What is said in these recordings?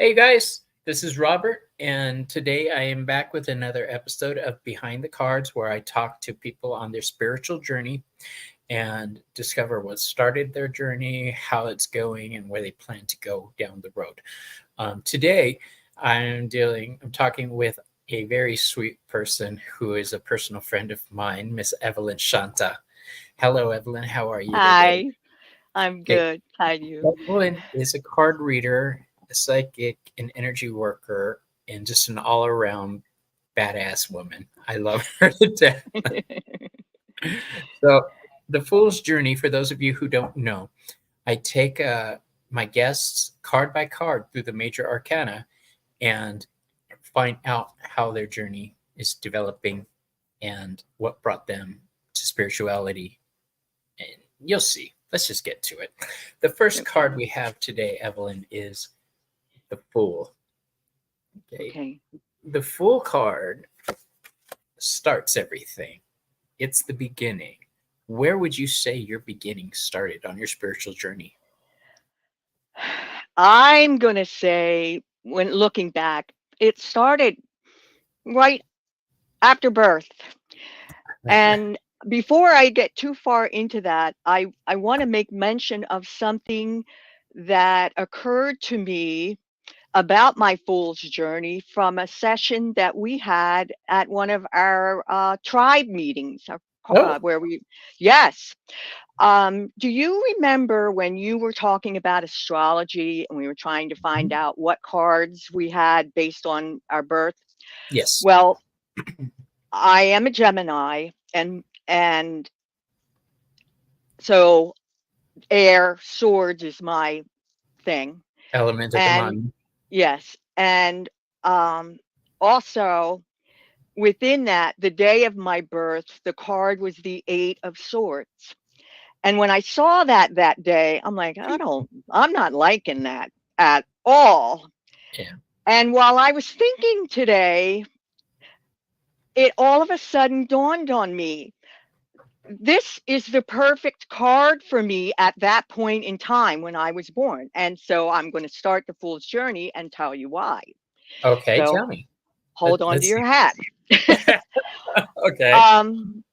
Hey guys, this is Robert, and today I am back with another episode of Behind the Cards where I talk to people on their spiritual journey and discover what started their journey, how it's going, and where they plan to go down the road. Today, I'm talking with a very sweet person who is a personal friend of mine, Miss Evelyn Shanta. Hello, Evelyn. How are you today? Hi, I'm Okay, good. How are you? Evelyn is a card reader, a psychic, an energy worker, and just an all around badass woman. I love her to death. So, the Fool's Journey, for those of you who don't know, I take my guests card by card through the major arcana and find out how their journey is developing and what brought them to spirituality. And you'll see. Let's just get to it. The first card Okay. we have today, Evelyn, is the Fool. Okay. Okay. The Fool card starts everything. It's the beginning. Where would you say your beginning started on your spiritual journey? I'm gonna say, when looking back, it started right after birth. And before I get too far into that, I want to make mention of something that occurred to me about my fool's journey from a session that we had at one of our tribe meetings, Oh, where we, yes. Do you remember when you were talking about astrology and we were trying to find out what cards we had based on our birth? yes. Well, I am a Gemini, and so air swords is my thing. Element of the And mind. yes, and um also within that, the day of my birth, the card was the 8 of swords. And when I saw that day, I'm like, I'm not liking that at all. Yeah. And while I was thinking today, it all of a sudden dawned on me. This is the perfect card for me at that point in time when I was born. And so I'm going to start the fool's journey and tell you why. Okay, So tell me. hold on to Let's your see. hat. Okay.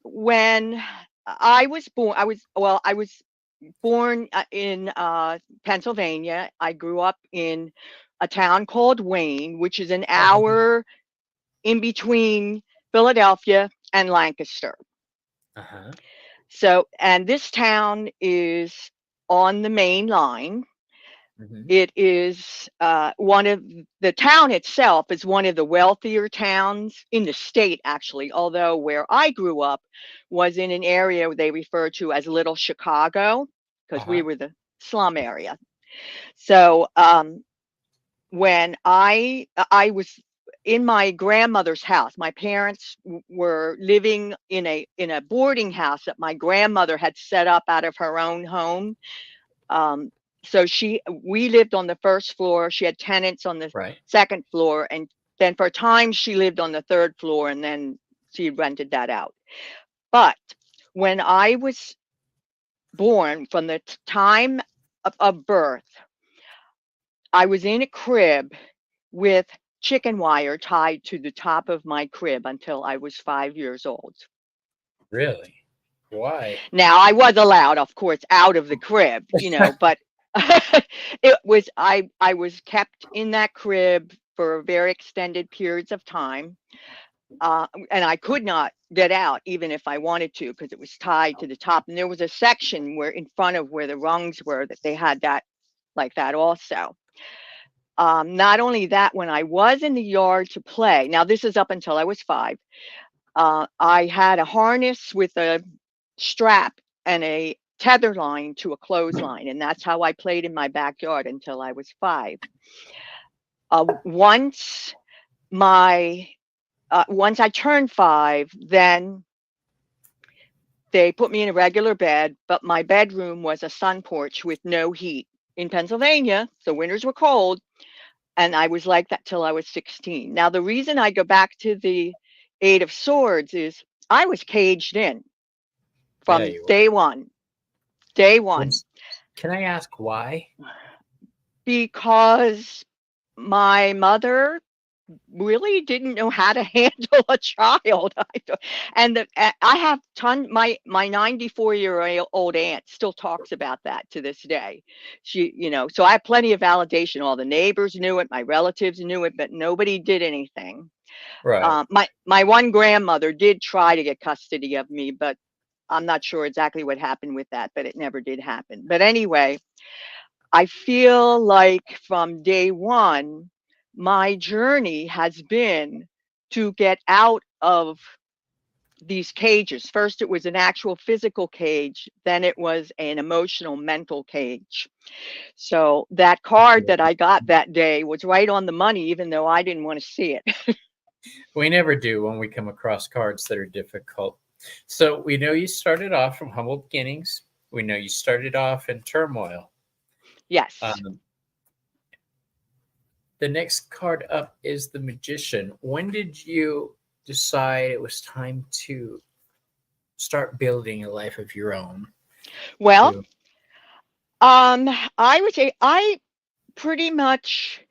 When I was born, I was born in Pennsylvania. I grew up in a town called Wayne, which is an Uh-huh. hour in between Philadelphia and Lancaster. Uh-huh. So, and this town is on the main line. Hmm. It is one of the town itself is one of the wealthier towns in the state, actually. Although where I grew up was in an area they refer to as Little Chicago, because we Uh-huh. were the slum area. So when I was in my grandmother's house, my parents were living in a boarding house that my grandmother had set up out of her own home. Um, so we lived on the first floor. She had tenants on the Right. second floor, and then for a time she lived on the third floor, and then she rented that out. But when I was born, from the time of birth, I was in a crib with chicken wire tied to the top of my crib until I was 5 years old. Really? Why? Now I was allowed, of course, out of the crib, but I was kept in that crib for very extended periods of time, and I could not get out even if I wanted to because it was tied to the top. And there was a section where in front of where the rungs were that they had that like that also. Not only that, when I was in the yard to play, now this is up until I was 5, I had a harness with a strap and a tether line to a clothesline, and that's how I played in my backyard until I was 5. Once my once I turned 5, then they put me in a regular bed, but my bedroom was a sun porch with no heat. In Pennsylvania, the winters were cold, and I was like that till I was 16. Now, the reason I go back to the 8 of Swords is I was caged in Yeah, from you were. day one. Day one. Can I ask why? Because my mother really didn't know how to handle a child. And I have my 94-year-old aunt still talks about that to this day. So I have plenty of validation. All the neighbors knew it, my relatives knew it, but nobody did anything. Right. My one grandmother did try to get custody of me, but I'm not sure exactly what happened with that, but it never did happen. But anyway, I feel like from day one, my journey has been to get out of these cages. First, it was an actual physical cage, then it was an emotional, mental cage. So that card that I got that day was right on the money, even though I didn't want to see it. We never do when we come across cards that are difficult. So we know you started off from humble beginnings. We know you started off in turmoil. Yes. Um, the next card up is the Magician. When did you decide it was time to start building a life of your own? Well, To I would say I pretty much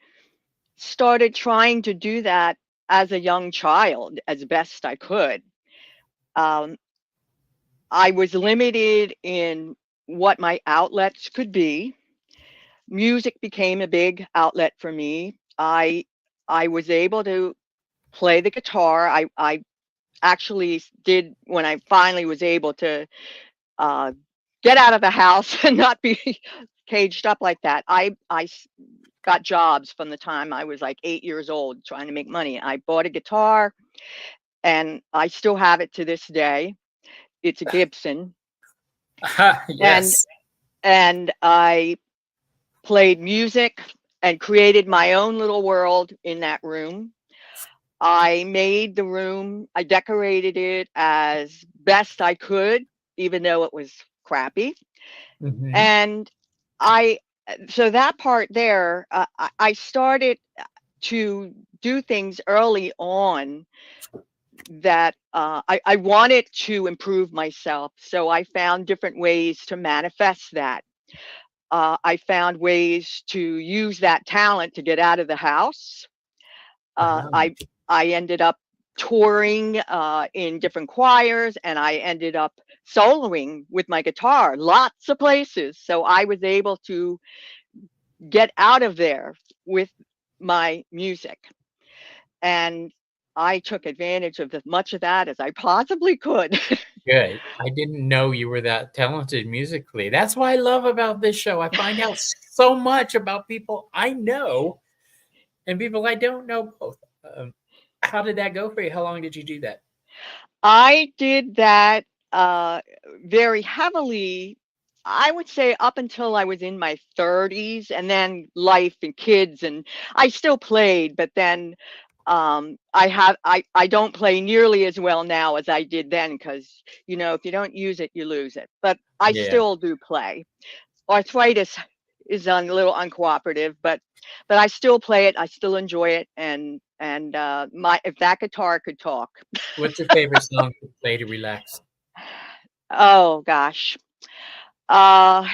started trying to do that as a young child as best I could. Um, I was limited in what my outlets could be. Music became a big outlet for me. I was able to play the guitar. I actually did when I finally was able to uh, get out of the house and not be caged up like that. Got jobs from the time I was like 8 years old trying to make money. I bought a guitar and I still have it to this day. It's a Gibson, and yes. I played music and created my own little world in that room. I made the room, I decorated it as best I could, even though it was crappy. Hmm. And I, so that part there, I started to do things early on that I wanted to improve myself. So I found different ways to manifest that. I found ways to use that talent to get out of the house. Uh, Uh-huh. I I ended up touring in different choirs, and I ended up soloing with my guitar, lots of places. So I was able to get out of there with my music, and I took advantage of as much of that as I possibly could. Good. I didn't know you were that talented musically. That's what I love about this show. I find out so much about people I know and people I don't know both. How did that go for you? How long did you do that? I did that uh, very heavily, I would say up until I was in my 30s, and then life and kids, and I still played, but then I don't play nearly as well now as I did then because if you don't use it, you lose it. But I Yeah. still do play. Arthritis is a little uncooperative, but I still play it. I still enjoy it, and my if that guitar could talk. What's your favorite song to play to relax? Oh gosh. Uh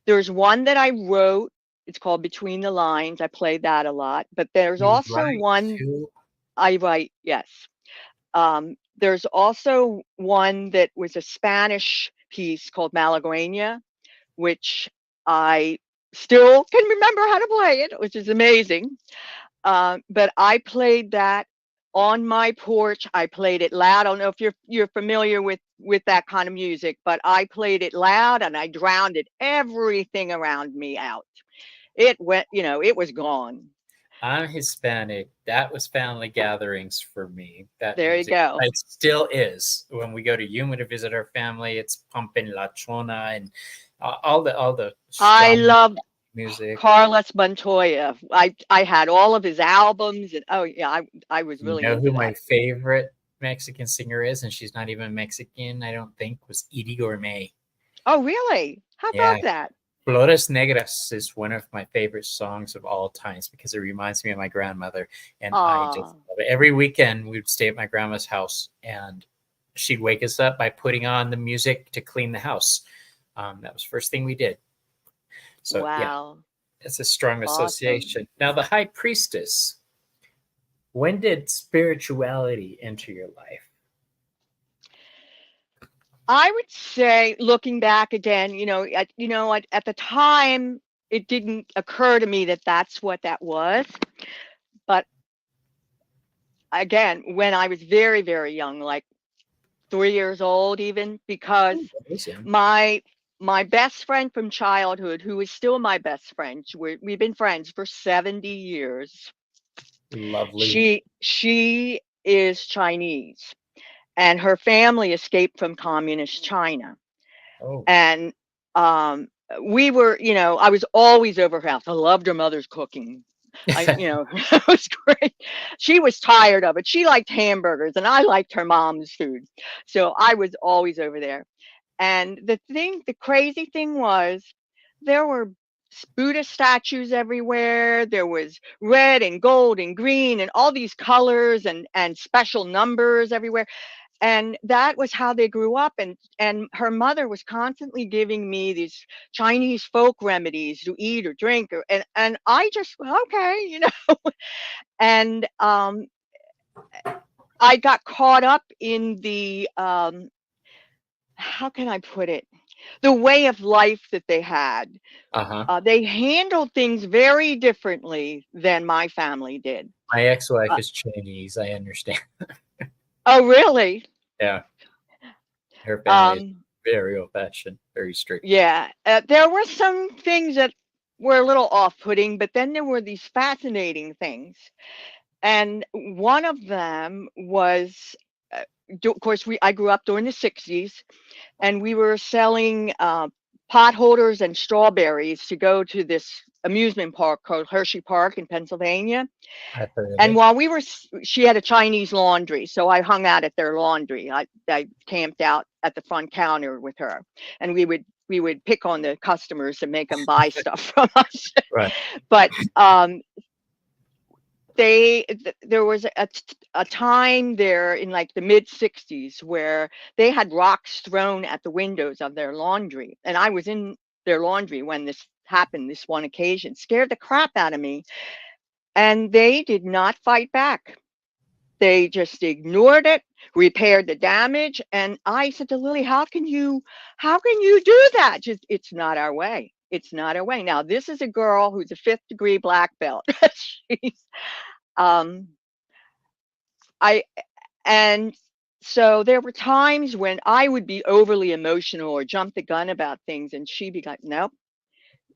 there's one that I wrote. It's called Between the Lines. I played that a lot. But there's You also write one too? I write, yes. There's also one that was a Spanish piece called Malagueña, which I still can remember how to play it, which is amazing. But I played that on my porch. I played it loud. I don't know if you're familiar with that kind of music, but I played it loud and I drowned everything around me out. It went, it was gone. I'm Hispanic. That was family gatherings for me. That There you music. go. It still is. When we go to Yuma to visit our family, it's pumping La Chona and all the I strong love music. Carlos Montoya. I had all of his albums, and oh yeah, I was You really know who into my that. favorite Mexican singer is, and she's not even Mexican, I don't think, was Edie Gourmet. Oh really? How Yeah, about that? Flores Negras is one of my favorite songs of all times because it reminds me of my grandmother, and I just Ah, love it. Every weekend we'd stay at my grandma's house, and she'd wake us up by putting on the music to clean the house. That was the first thing we did. So yeah, wow. It's a strong Awesome. association. Now, the High Priestess, when did spirituality enter your life? I would say, looking back again, at the time, it didn't occur to me that that's what that was. But again, when I was very, very young, like 3 years old, even, because Oh, that is young. my my best friend from childhood, who is still my best friend, we've been friends for 70 years. Lovely. She is Chinese, and her family escaped from communist China. Oh. And um we were, I was always over her house. I loved her mother's cooking. It was great. She was tired of it. She liked hamburgers and I liked her mom's food, so I was always over there. And the crazy thing was, there were Buddha statues everywhere. There was red and gold and green and all these colors and special numbers everywhere. And that was how they grew up. And her mother was constantly giving me these Chinese folk remedies to eat or drink, and I just, okay, and I got caught up in the how can I put it, the way of life that they had. Uh-huh. They handled things very differently than my family did. My ex-wife uh, is Chinese. I understand. oh, really? Yeah. Her family is um very old-fashioned, very strict. Yeah, there were some things that were a little off-putting, but then there were these fascinating things. And one of them was, of course, I grew up during the 60s, and we were selling pot holders and strawberries to go to this amusement park called Hershey Park in Pennsylvania. I've heard of And it. while she had a Chinese laundry, so I hung out at their laundry. I camped out at the front counter with her, and we would pick on the customers and make them buy stuff from us. Right. But there was a time there in like the mid 60s where they had rocks thrown at the windows of their laundry, and I was in their laundry when this happened. This one occasion scared the crap out of me, and they did not fight back. They just ignored it, repaired the damage, and I said to Lily, how can you do that? Just, it's not our way. It's not our way. Now, this is a girl who's a fifth degree black belt. She's um I and so there were times when I would be overly emotional or jump the gun about things, and she'd be like, nope.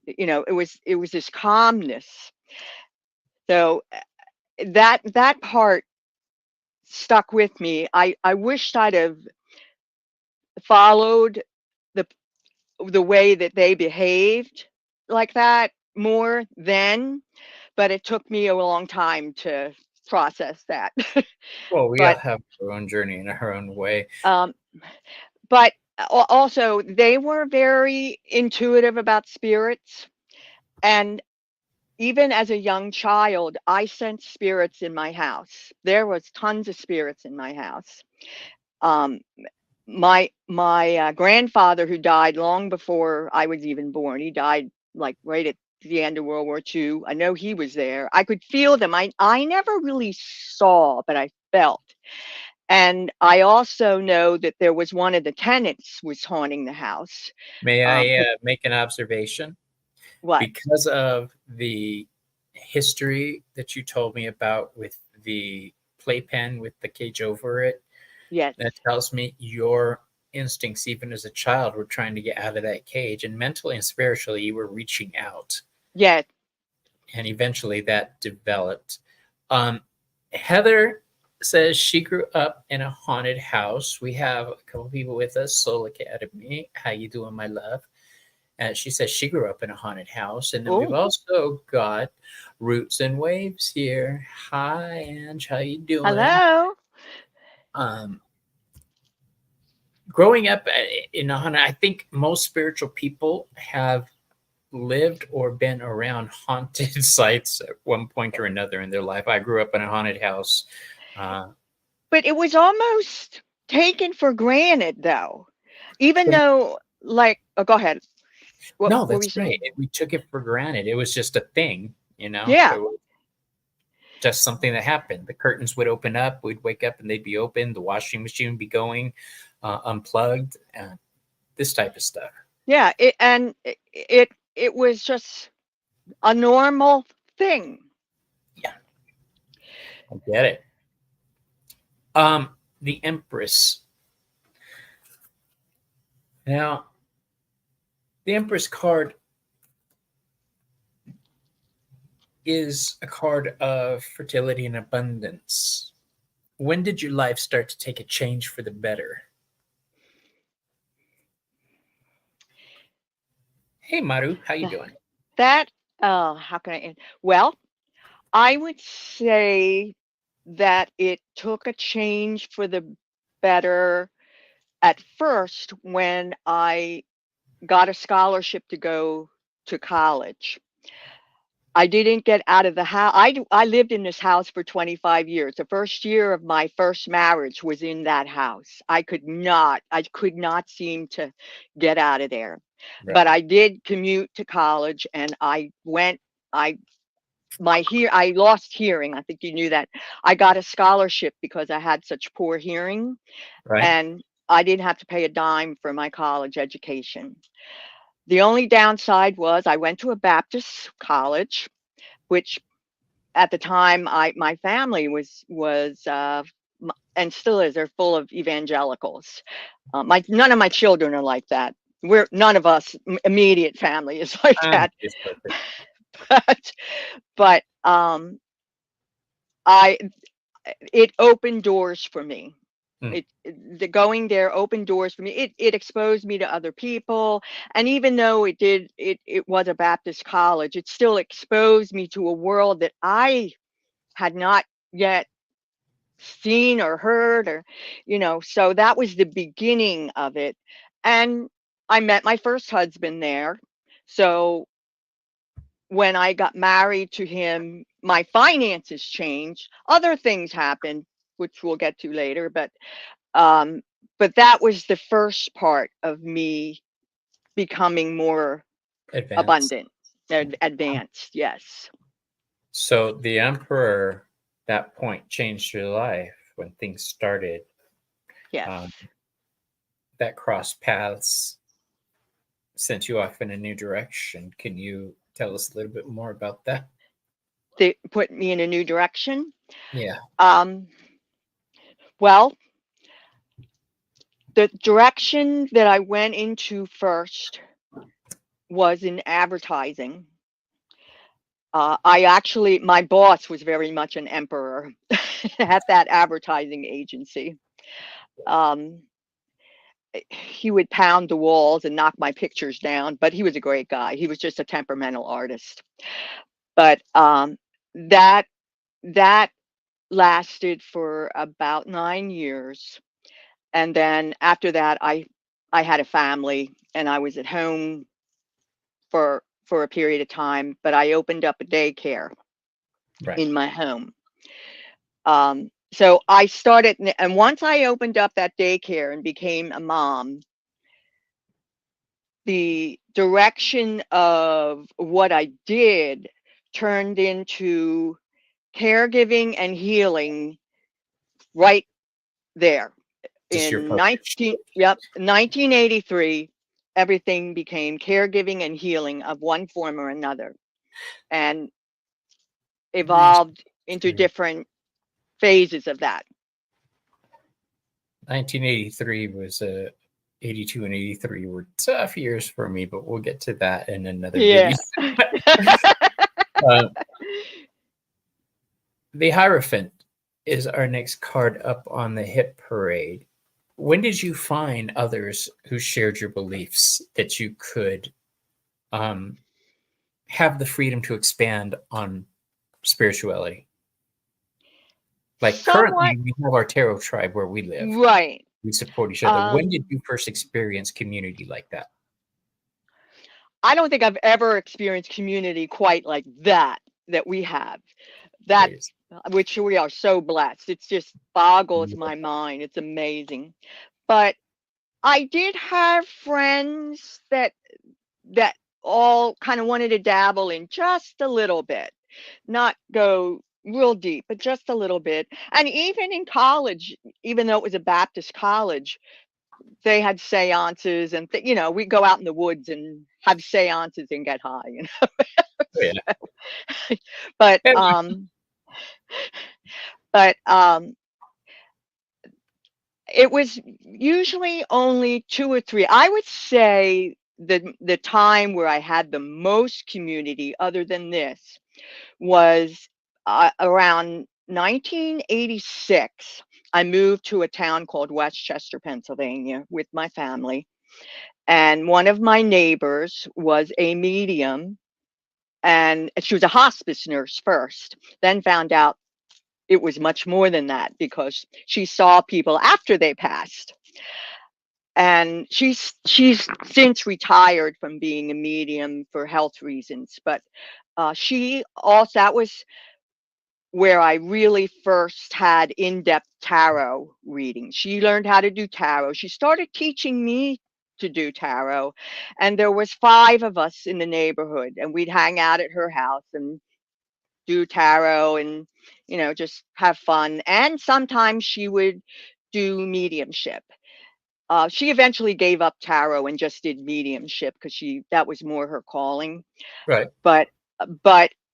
It was this calmness. So that part stuck with me. I wished I'd have followed the the way that they behaved like that more then, but it took me a long time to process that. Well, we all but have our own journey in our own way. um but also, they were very intuitive about spirits. And even as a young child, I sensed spirits in my house. There was tons of spirits in my house. um my grandfather, who died long before I was even born, he died like right at the end of World War II. I know he was there. I could feel them. I never really saw, but I felt. And I also know that there was one of the tenants was haunting the house. May I 'Cause make an observation? what? Because of the history that you told me about with the playpen with the cage over it, Yes, that tells me your instincts, even as a child, were trying to get out of that cage, and mentally and spiritually, you were reaching out, yes. and eventually that developed. Um, Heather says she grew up in a haunted house. We have a couple people with us. Soul Academy, how you doing, my love? She says she grew up in a haunted house. And then we've Oh, also got Roots and Waves here. Hi, Ange, how you doing? hello. Um, Growing up in a haunted, I think most spiritual people have lived or been around haunted sites at one point or another in their life. I grew up in a haunted house. Uh, But it was almost taken for granted, though. Even so though, like, oh, go ahead. What No, were we that's right. saying? We took it for granted. It was just a thing, you know? It Yeah, was just something that happened. The curtains would open up, we'd wake up and they'd be open, the washing machine would be going, unplugged, this type of stuff. yeah. It was just a normal thing. Yeah, I get it. The Empress. Now, the Empress card is a card of fertility and abundance. When did your life start to take a change for the better? Hey, Maru, how you doing? That how can I end? Well, I would say that it took a change for the better at first when I got a scholarship to go to college. I didn't get out of the house. I lived in this house for 25 years. The first year of my first marriage was in that house. I could not seem to get out of there. But Right, I did commute to college and I I lost hearing. I think you knew that. I got a scholarship because I had such poor hearing right, and I didn't have to pay a dime for my college education. The only downside was I went to a Baptist college, which at the time my family and still is. They're full of evangelicals. My None of my children are like that. We're none of us immediate family is like that. it's perfect. but but I it opened doors for me. Mm, The going there opened doors for me. It exposed me to other people, and even though it was a Baptist college, it still exposed me to a world that I had not yet seen or heard, or so that was the beginning of it. And I met my first husband there. So when I got married to him, my finances changed. Other things happened, which we'll get to later, um, but that was the first part of me becoming more advanced. abundant, advanced. Yes, So the Emperor, that point changed your life when things started yes. um, that cross paths sent you off in a new direction. Can you tell us a little bit more about that? They put me in a new direction. Yeah, Um, well, the direction that I went into first was in advertising. My boss was very much an emperor at that advertising agency. Um, he would pound the walls and knock my pictures down, but he was a great guy. He was just a temperamental artist. But that that lasted for about 9 years, and then after that, I had a family and I was at home for a period of time. But I opened up a daycare right. in my home. So I started, and once I opened up that daycare and became a mom, the direction of what I did turned into caregiving and healing right there. Just your In focus. 1983, everything became caregiving and healing of one form or another, and evolved into 1983. different phases of that. 1983 was 82 and 83 were tough years for me, but we'll get to that in another video. Yeah. uh, the Hierophant is our next card up on the hit parade. When did you find others who shared your beliefs that you could um, have the freedom to expand on spirituality? Like Somewhat currently, we have our tarot tribe where we live. right. We support each other. When did Um, you first experience community like that? I don't think I've ever experienced community quite like that we have. That Praise. which we are so blessed. It just boggles my mind. It's amazing. But I did have friends that all kind of wanted to dabble in just a little bit, not go real deep, but just a little bit. And even in college, even though it was a Baptist college, they had seances and we go out in the woods and have seances and get high, Oh, yeah. but Yeah. but it was usually only 2 or 3. I would say the time where I had the most community other than this was around 1986. I moved to a town called Westchester, Pennsylvania with my family. And one of my neighbors was a medium, and she was a hospice nurse first, then found out it was much more than that because she saw people after they passed. And she's since retired from being a medium for health reasons, but she also, that was where I really first had in-depth tarot readings. She learned how to do tarot. She started teaching me to do tarot, and there was 5 of us in the neighborhood, and we'd hang out at her house and do tarot and just have fun. And sometimes she would do mediumship. She eventually gave up tarot and just did mediumship because that was more her calling. Right. But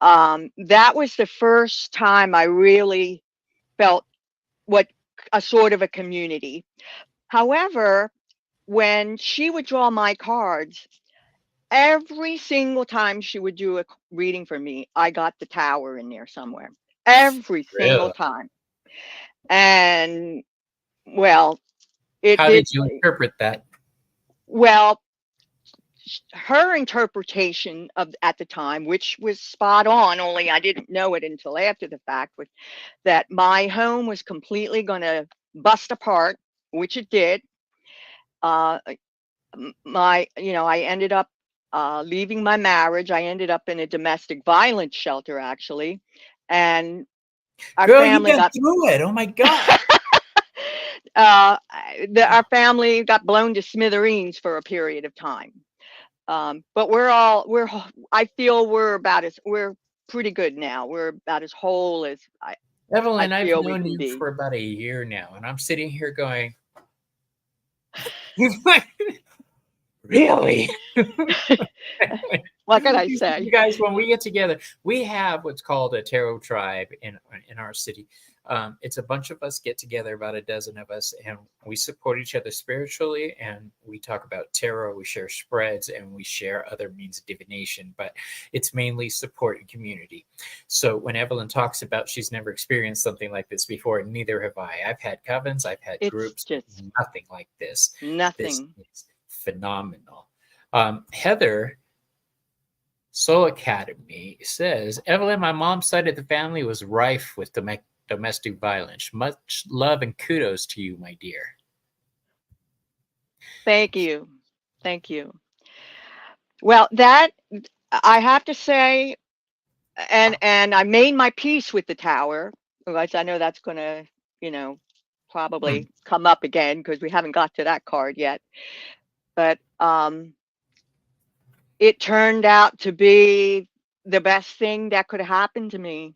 that was the first time I really felt what a sort of a community. However, when she would draw my cards, every single time she would do a reading for me, I got the tower in there somewhere. Every single Really? time. And well, it How did. did you interpret that? Well, her interpretation of at the time, which was spot on, only I didn't know it until after the fact, was that my home was completely going to bust apart, which it did. Uh, I ended up leaving my marriage. I ended up in a domestic violence shelter, actually, and our Girl, you family got got through it. Oh my God. our family got blown to smithereens for a period of time. But I feel we're pretty good now. We're about as whole as I Evelyn, I've feel we known can you be. for about a year now, and I'm sitting here going, really? What can I say? You guys, when we get together, we have what's called a tarot tribe in our city. It's a bunch of us get together, about a dozen of us, and we support each other spiritually, and we talk about tarot, we share spreads, and we share other means of divination, but it's mainly support and community. So when Evelyn talks about she's never experienced something like this before, neither have I. I've had covens, I've had It's groups, just nothing like this. This nothing. is phenomenal. Heather Soul Academy says, Evelyn, my mom's side of the family was rife with domestic violence. Much love and kudos to you, my dear. Thank you. Thank you. Well, that I have to say, and I made my peace with the tower. Otherwise, I know that's going to, Hmm. probably come up again because we haven't got to that card yet. But it turned out to be the best thing that could have happened to me.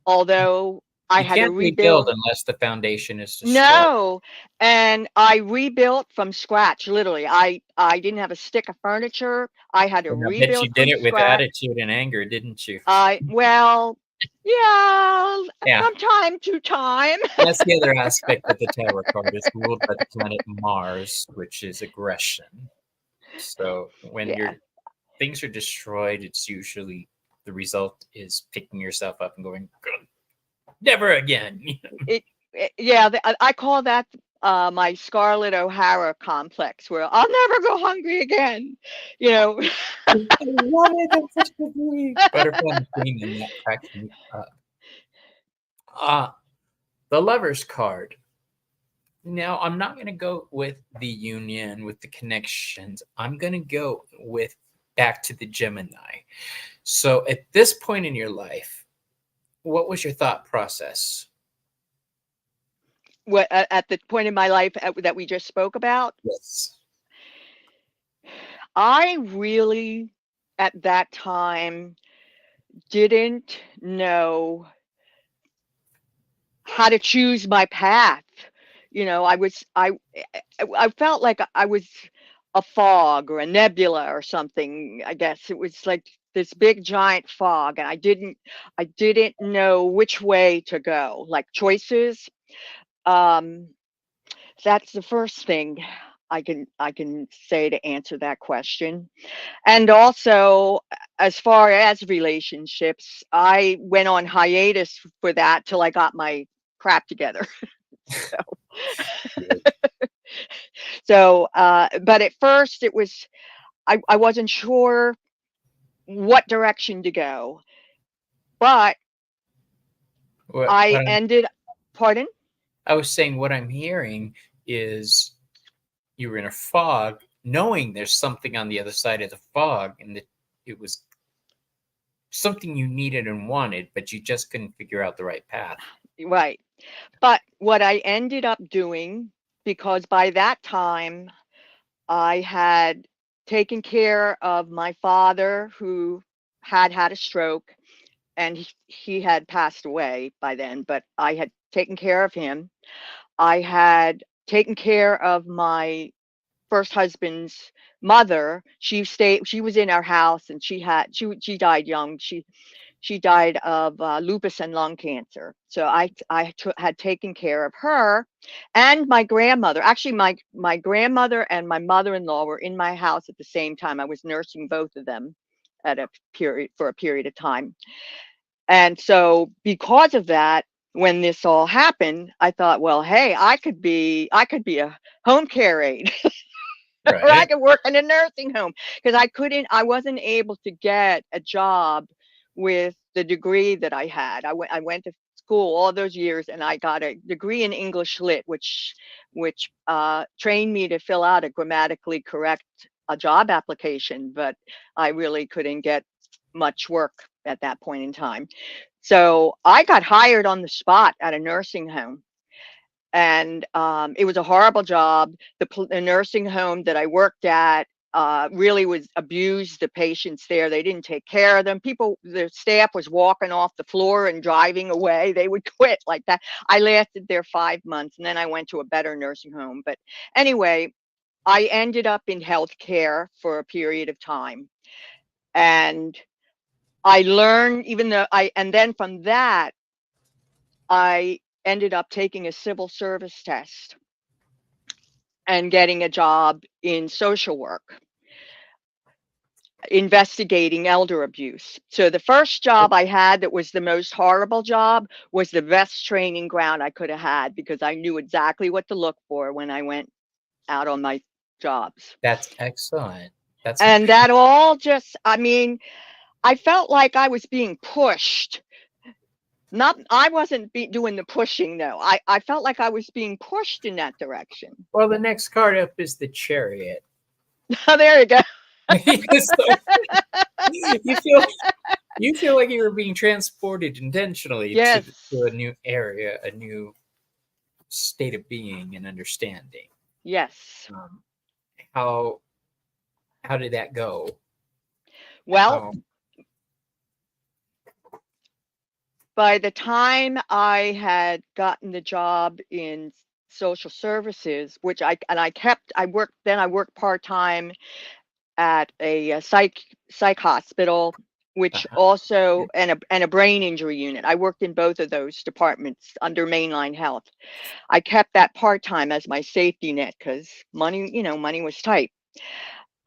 Although I You had to can't rebuild rebuild. unless the foundation is destroyed. No, and I rebuilt from scratch. Literally, I didn't have a stick of furniture. I had to And I bet you rebuild did from it with scratch. attitude and anger, didn't you? Well, yeah, Yeah. from time to time. That's the other aspect of the tarot card. It's ruled by the planet Mars, which is aggression. So when Yeah, things are destroyed, it's usually the result is picking yourself up and going, never again. yeah. I call that my Scarlett O'Hara complex, where I'll never go hungry again. You know. I love it. That's such a movie. Butterfly and the Queen, and that cracks me up. Uh, the Lover's card. Now, I'm not going to go with the union, with the connections. I'm going to go with back to the Gemini. So, at this point in your life, what was your thought process? What at the point in my life that we just spoke about, Yes. I really, at that time, didn't know how to choose my path. You know, I felt like I was a fog or a nebula or something. I guess it was like this big giant fog, and I didn't know which way to go. Like choices. Um, that's the first thing I can say to answer that question. And also, as far as relationships, I went on hiatus for that till I got my crap together. So, but at first it was, I wasn't sure what direction to go, but I What ended, pardon? I was saying, what I'm hearing is you were in a fog, knowing there's something on the other side of the fog, and that it was something you needed and wanted, but you just couldn't figure out the right path. Right. But what I ended up doing, because by that time I had taken care of my father who had a stroke, and he had passed away by then, but I had taken care of him. I had taken care of my first husband's mother. She was in our house, and she died young. She died of lupus and lung cancer. So had taken care of her, and my grandmother. Actually, my grandmother and my mother-in-law were in my house at the same time. I was nursing both of them at a period for a period of time. And so because of that, when this all happened, I thought, well, hey, I could be a home care aide, or I Right. could work in a nursing home, because I wasn't able to get a job with the degree that I had. I went to school all those years, and I got a degree in English Lit, which trained me to fill out a grammatically correct a job application, but I really couldn't get much work at that point in time. So I got hired on the spot at a nursing home, and it was a horrible job. The nursing home that I worked at really was abused the patients there. They didn't take care of them. The staff was walking off the floor and driving away. They would quit like that. I lasted there 5 months, and then I went to a better nursing home. But anyway, I ended up in healthcare for a period of time, and I learned, and then from that, I ended up taking a civil service test and getting a job in social work, investigating elder abuse. So the first job I had, that was the most horrible job, was the best training ground I could have had, because I knew exactly what to look for when I went out on my jobs. That's excellent. That's And that all just, I mean, I felt like I was being pushed. Not, I wasn't doing the pushing though. I felt like I was being pushed in that direction. well. The next card up is the Chariot. Oh, there you go. So you feel you feel like you were being transported intentionally to Yes. a new area, a new state of being and understanding. Yes. Um, how how did that go? Well, How by the time I had gotten the job in social services, which I worked part-time at a psych hospital, which uh-huh. also, and a brain injury unit. I worked in both of those departments under Mainline Health. I kept that part-time as my safety net, because money was tight.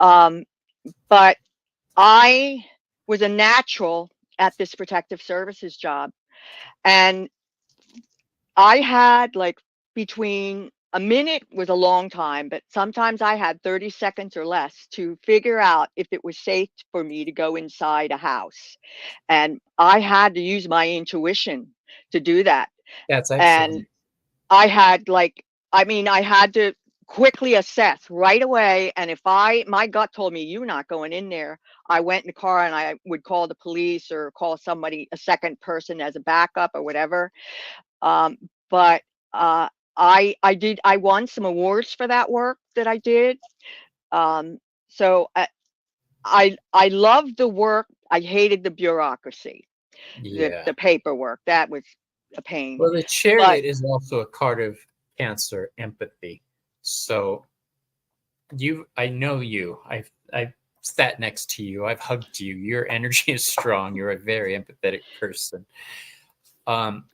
Um, but I was a natural at this protective services job, and I had, like, between a minute was a long time, but sometimes I had 30 seconds or less to figure out if it was safe for me to go inside a house. And I had to use my intuition to do that. That's And excellent. I had, like, I mean, I had to quickly assess right away. And if my gut told me, you're not going in there, I went in the car and I would call the police or call somebody, a second person, as a backup or whatever. Um, but I won some awards for that work that I did. Um, so I loved the work. I hated the bureaucracy, Yeah. the paperwork. That was a pain. Well, the But chariot is also a card of Cancer, empathy. So I know you. I've sat next to you. I've hugged you. Your energy is strong. You're a very empathetic person. Um,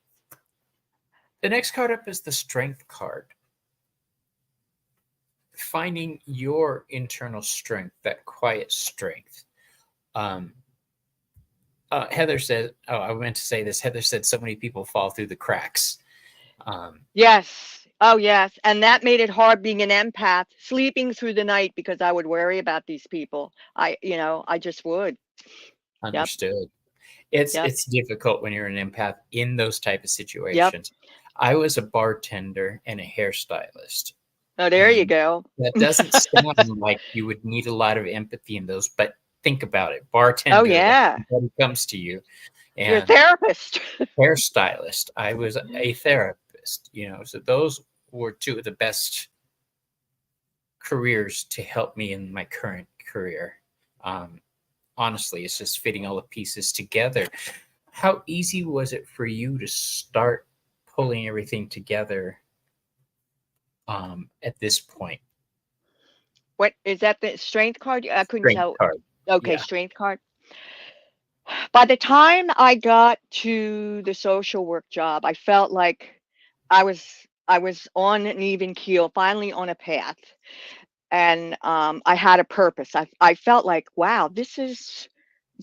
the next card up is the Strength card. Finding your internal strength, that quiet strength. Um, Heather said, "Oh, I meant to say this." Heather said, "So many people fall through the cracks." Um, yes, oh yes, and that made it hard being an empath, sleeping through the night because I would worry about these people. I just would. Yep, Understood. It's yep, it's difficult when you're an empath in those type of yep. situations. I was a bartender and a hairstylist, Oh, there you and go. that doesn't sound like you would need a lot of empathy in those, but think about it. Oh Bartender, like yeah, somebody comes to you, you're a and therapist. hairstylist, I was a therapist, so those were two of the best careers to help me in my current career. Um, Honestly, it's just fitting all the pieces together. How easy was it for you to start pulling everything together at this point? What is that? The strength card? I couldn't Strength tell. card. Okay, Yeah. strength card. By the time I got to the social work job, I felt like I was on an even keel, finally on a path, and I had a purpose. I felt like, wow, this is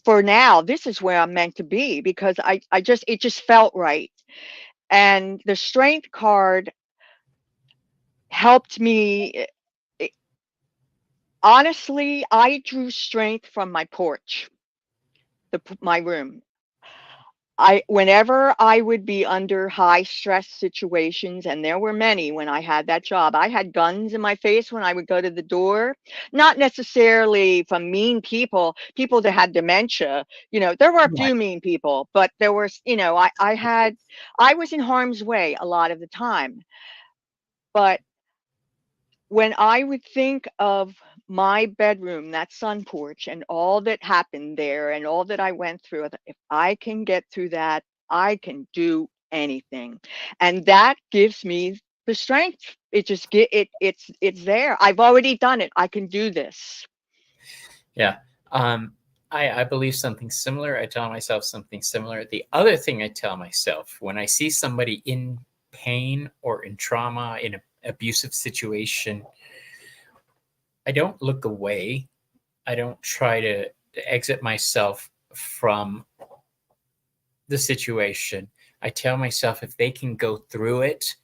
for now. This is where I'm meant to be because I just it just felt right. And the strength card helped me. Honestly, I drew strength from my porch, my room. I whenever I would be under high stress situations, and there were many when I had that job, I had guns in my face when I would go to the door, not necessarily from mean people, people that had dementia. There were a Right. few mean people, but there was, I was in harm's way a lot of the time. But when I would think of my bedroom, that sun porch, and all that happened there and all that I went through, I thought, if I can get through that, I can do anything. And that gives me the strength. It just get it's there. I've already done it. I can do this. Yeah. Um, I believe something similar. I tell myself something similar. The other thing I tell myself when I see somebody in pain or in trauma, in an abusive situation, I don't look away. I don't try to exit myself from the situation. I tell myself if they can go through it,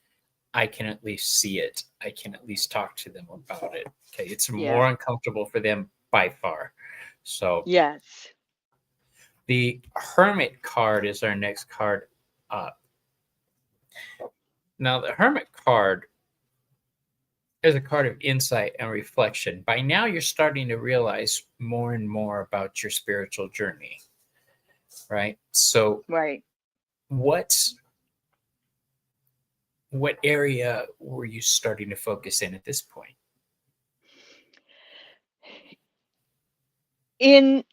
I can at least see it. I can at least talk to them about it. Okay. It's Yeah. more uncomfortable for them by far. So Yes. the Hermit card is our next card up. Now, the Hermit card is a card of insight and reflection. By now, you're starting to realize more and more about your spiritual journey, right? So, Right. what what area were you starting to focus in at this point? In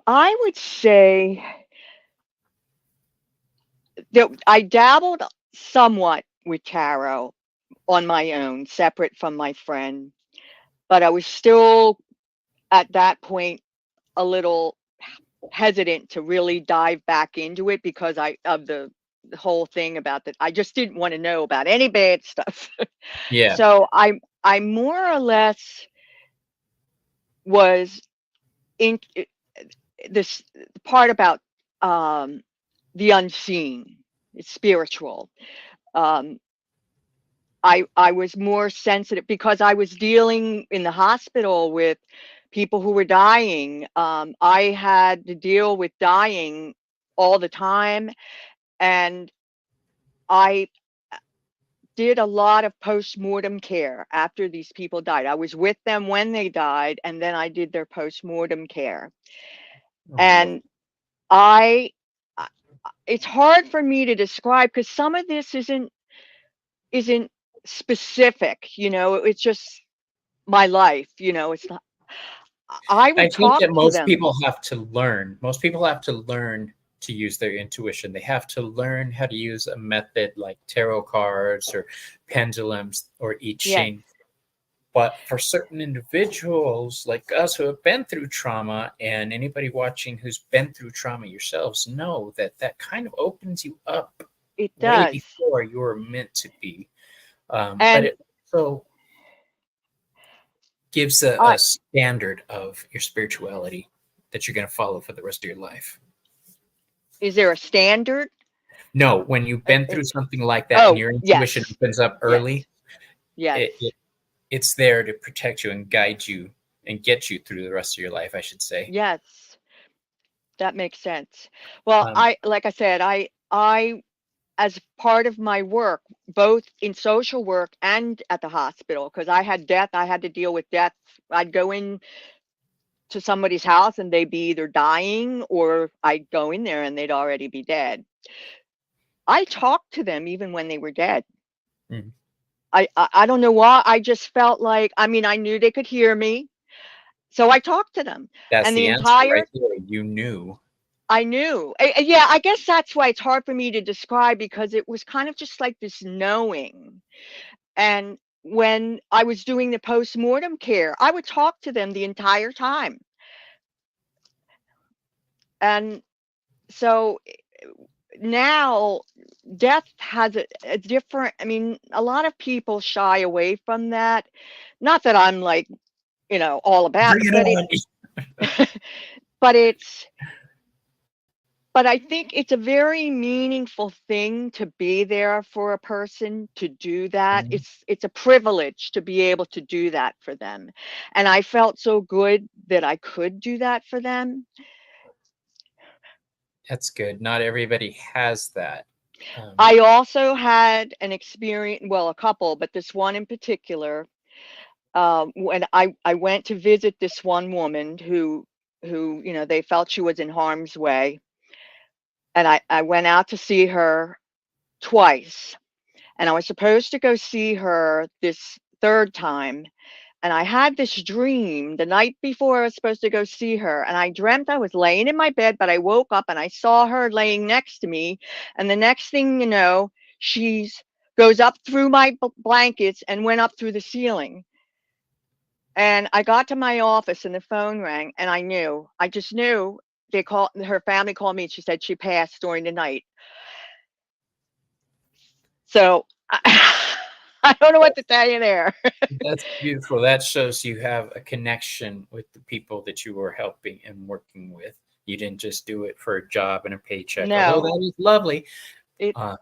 I would say that I dabbled somewhat with tarot on my own, separate from my friend, but I was still at that point a little hesitant to really dive back into it because I of the whole thing about that. I just didn't want to know about any bad stuff. Yeah. So I more or less was in this part about um the unseen. It's spiritual. Um I was more sensitive because I was dealing in the hospital with people who were dying. I had to deal with dying all the time, and I did a lot of post-mortem care after these people died. I was with them when they died, and then I did their post-mortem care. Oh, And I, I- it's hard for me to describe because some of this isn't specific. It's just my life. It's not. I I would think talk that to most them. people have to learn. Most people have to learn to use their intuition. They have to learn how to use a method like tarot cards or pendulums or I Yes, Ching. But for certain individuals like us who have been through trauma, and anybody watching who's been through trauma yourselves know that that kind of opens you up it way does. before you were meant to be. But And it also gives I a standard of your spirituality that you're going to follow for the rest of your life. is there a standard? No, when you've Uh, been uh, through something like that and Oh, your intuition yes, opens up yes, early, yes, it's there to protect you and guide you and get you through the rest of your life, I should say. yes. That makes sense. Well, Um, like I said, I as part of my work, both in social work and at the hospital, because I had death, I had to deal with death. I'd go in to somebody's house and they'd be either dying, or I'd go in there and they'd already be dead. I talked to them even when they were dead. mhm. I don't know why. I just felt like, I mean, I knew they could hear me, so I talked to them. That's And the the answer right entire there. You knew. I knew. Yeah, I guess that's why it's hard for me to describe, because it was kind of just like this knowing. And when I was doing the postmortem care, I would talk to them the entire time. And so now death has a different, I mean, a lot of people shy away from that. Not that I'm like, all about Bring it, it on. but it's but I think it's a very meaningful thing to be there for a person, to do that. Mhm. It's a privilege to be able to do that for them. And I felt so good that I could do that for them. That's good. Not everybody has that. I also had an experience, well, a couple, but this one in particular, when I went to visit this one woman who, they felt she was in harm's way. And I went out to see her twice. And I was supposed to go see her this third time. And I had this dream the night before I was supposed to go see her. And I dreamt I was laying in my bed, but I woke up and I saw her laying next to me. And the next thing you know, she's goes up through my blankets and went up through the ceiling. And I got to my office and the phone rang, and I just knew. Her family called me and she said she passed during the night. So I don't know what to tell you there. That's beautiful. That shows you have a connection with the people that you were helping and working with. You didn't just do it for a job and a paycheck, although No, that is lovely. it Uh,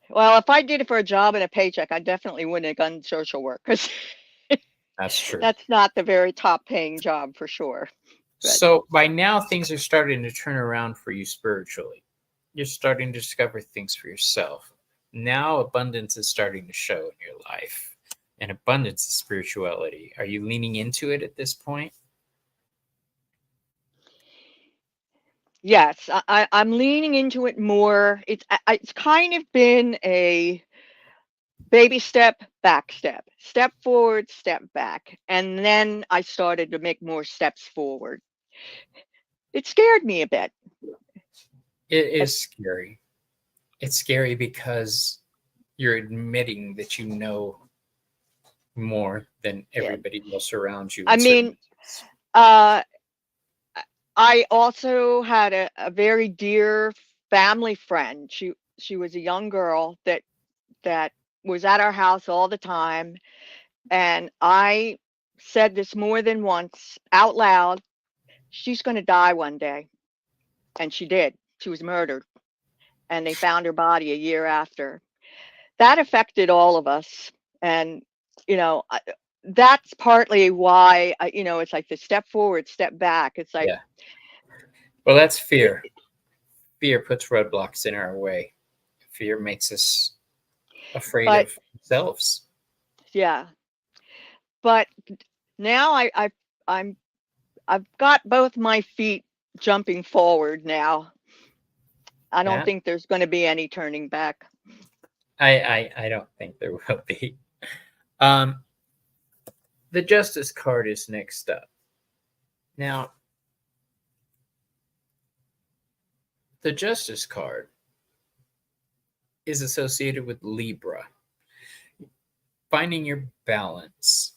well, if I did it for a job and a paycheck, I definitely wouldn't have done social work, because that's true. that's not the very top paying job for sure. But So by now, things are starting to turn around for you spiritually. You're starting to discover things for yourself. Now, abundance is starting to show in your life, and abundance is spirituality. Are you leaning into it at this point? yes, I'm leaning into it more. It's kind of been a baby step, back step, step forward, step back, and then I started to make more steps forward. It scared me a bit. It At, is scary. It's scary because you're admitting that you know more than yeah, everybody else around you I in certain mean, ways. uh, I also had a very dear family friend. She was a young girl that was at our house all the time, and I said this more than once out loud. She's going to die one day, and she did. She was murdered, and they found her body a year after. That affected all of us, and you know, I, that's partly why it's like the step forward, step back. It's like Yeah. Well, that's it, fear. Fear puts roadblocks in our way. Fear makes us afraid but of ourselves. yeah, but now I'm I've got both my feet jumping forward now. I don't Yeah. think there's going to be any turning back. I don't think there will be. Um, the Justice card is next up. Now, the Justice card is associated with Libra, finding your balance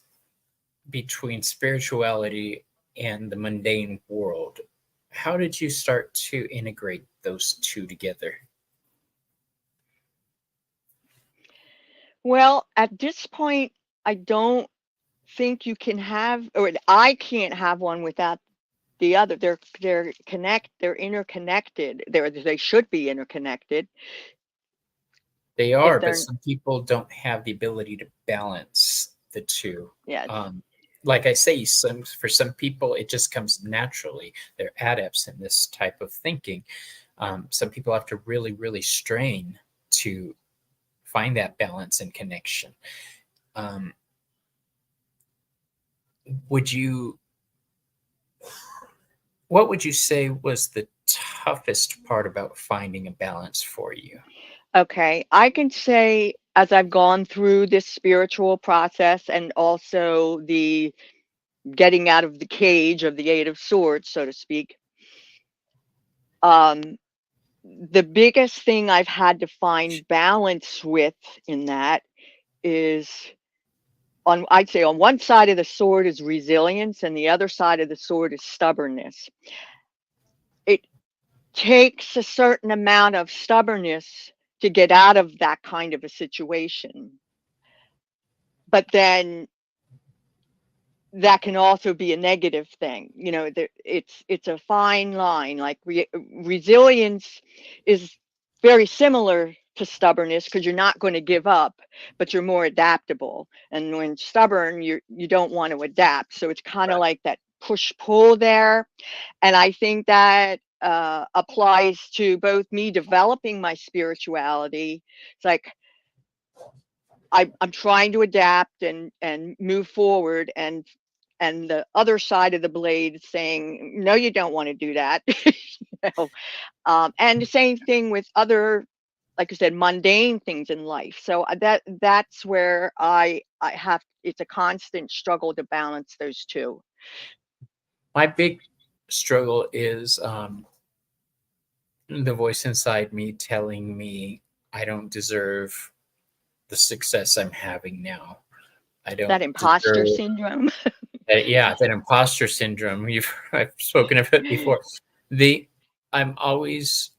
between spirituality and the mundane world. How did you start to integrate those two together? Well, at this point, I don't think you can have, or I can't have one without the other. They're interconnected. They should be interconnected. They If are, but they're some people don't have the ability to balance the two. Yes. Like I say, for some people it just comes naturally. They're adepts in this type of thinking. Some people have to really, really strain to find that balance and connection. Um, would you what would you say was the toughest part about finding a balance for you? Okay, I can say as I've gone through this spiritual process and also the getting out of the cage of the Eight of Swords, so to speak, um, the biggest thing I've had to find balance with in that is I'd say on one side of the sword is resilience and the other side of the sword is stubbornness. It takes a certain amount of stubbornness to get out of that kind of a situation. But then that can also be a negative thing. It's a fine line. Like resilience is very similar to stubbornness because you're not going to give up, but you're more adaptable. And when stubborn, you don't want to adapt. So it's kind of Right. like that push pull there. And I think that applies to both me developing my spirituality. It's like I'm trying to adapt and move forward, and the other side of the blade is saying, no, you don't want to do that. And the same thing with other, like I said, mundane things in life. So that's where I have, it's a constant struggle to balance those two. My big struggle is the voice inside me telling me I don't deserve the success I'm having now. I don't That imposter deserve syndrome. that. Yeah, that imposter syndrome. I've spoken of it before. The I'm always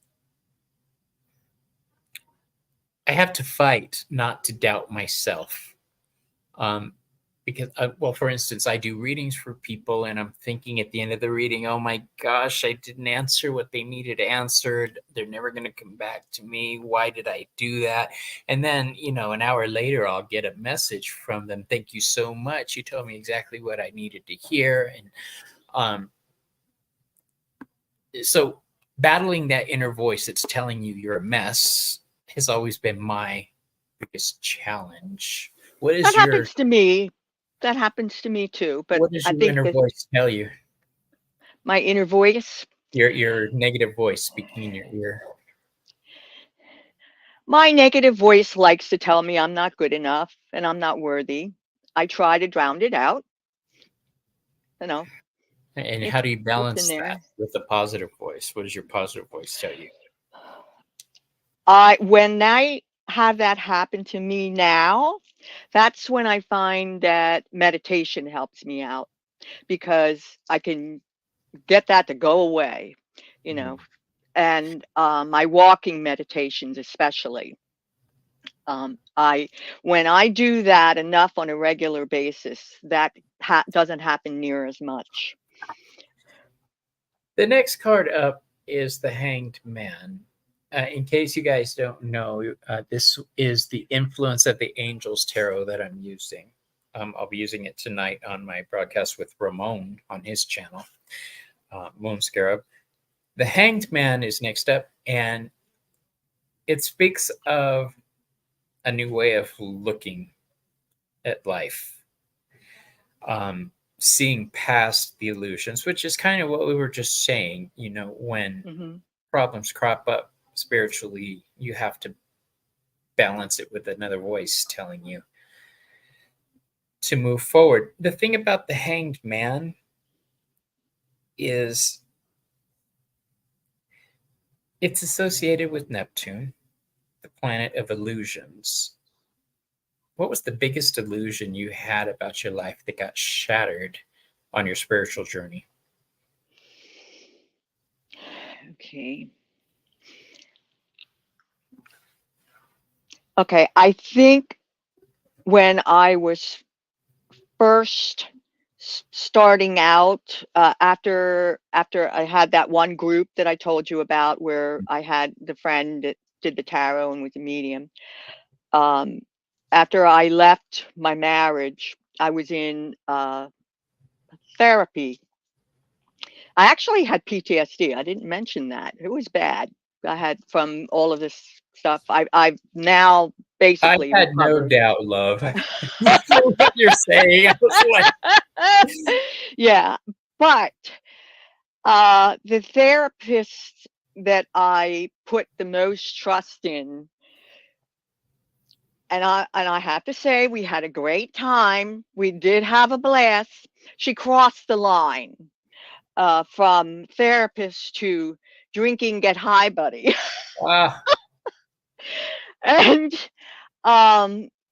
I have to fight not to doubt myself. Um, because well, for instance, I do readings for people and I'm thinking at the end of the reading, oh my gosh, I didn't answer what they needed answered. They're never going to come back to me. Why did I do that? And then, an hour later I'll get a message from them, thank you so much, you told me exactly what I needed to hear. And so battling that inner voice that's telling you you're a mess has always been my biggest challenge. what That is your happens to me. That happens to me too. But what does I your think inner that voice tell you? my inner voice, Your negative voice speaking in your ear. my negative voice likes to tell me I'm not good enough and I'm not worthy. I try to drown it out. You know, And how it's do you it's in balance that there. with a positive voice? What does your positive voice tell you? When I have that happen to me now, that's when I find that meditation helps me out because I can get that to go away, you know, Mm. and my walking meditations especially. I When I do that enough on a regular basis, that doesn't happen near as much. The next card up is the Hanged Man. In case you guys don't know, this is the influence of the Angels Tarot that I'm using. I'll be using it tonight on my broadcast with Ramon on his channel, Moon Scarab. The Hanged Man is next up, and it speaks of a new way of looking at life, seeing past the illusions, which is kind of what we were just saying. When Hmm. problems crop up spiritually, you have to balance it with another voice telling you to move forward. The thing about the Hanged Man is it's associated with Neptune, the planet of illusions. What was the biggest illusion you had about your life that got shattered on your spiritual journey? Okay. Okay. I think when I was first starting out, after I had that one group that I told you about, where I had the friend that did the tarot and was a medium. Um, After I left my marriage, I was in therapy. I actually had PTSD. I didn't mention that. It was bad. I had from all of this stuff. I've now I basically had no recovered. doubt, love. I know what you're saying. I was like, Yeah, but the therapist that I put the most trust in, and I have to say we had a great time. We did have a blast. She crossed the line from therapist to drinking get high buddy. ah, And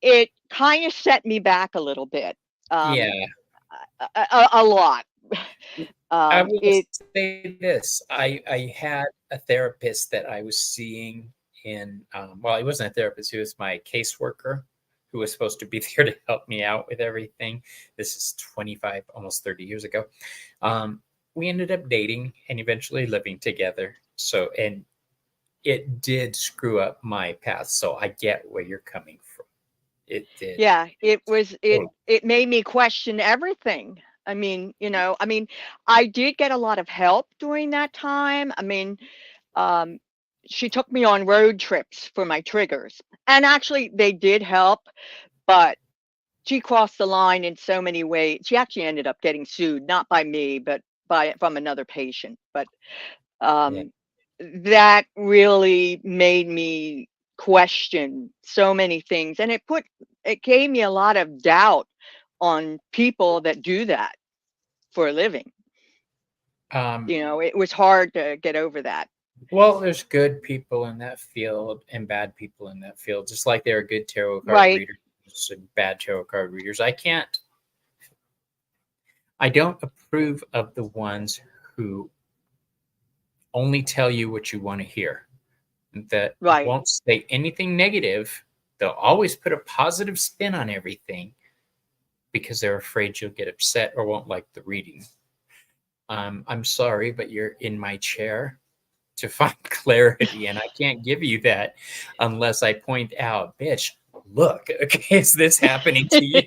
it kind of set me back a little bit, yeah. um, a lot. I will It say this: I had a therapist that I was seeing in. Well, he wasn't a therapist; he was my caseworker, who was supposed to be there to help me out with everything. This is 25, almost 30 years ago. We ended up dating and eventually living together. So, and it did screw up my path. So I get where you're coming from. It did. Yeah, it was it Oh, it made me question everything. I mean, I did get a lot of help during that time. I mean, um, she took me on road trips for my triggers, and actually they did help, but she crossed the line in so many ways. She actually ended up getting sued, not by me, but by from another patient. But yeah. um, that really made me question so many things, and it gave me a lot of doubt on people that do that for a living. Um, It was hard to get over that. Well, there's good people in that field and bad people in that field, just like there are good tarot card Right, readers and bad tarot card readers. I don't approve of the ones who only tell you what you want to hear, that right. won't say anything negative. They'll always put a positive spin on everything because they're afraid you'll get upset or won't like the reading. I'm sorry, but you're in my chair to find clarity, and I can't give you that unless I point out, bitch, look, okay, is this happening to you?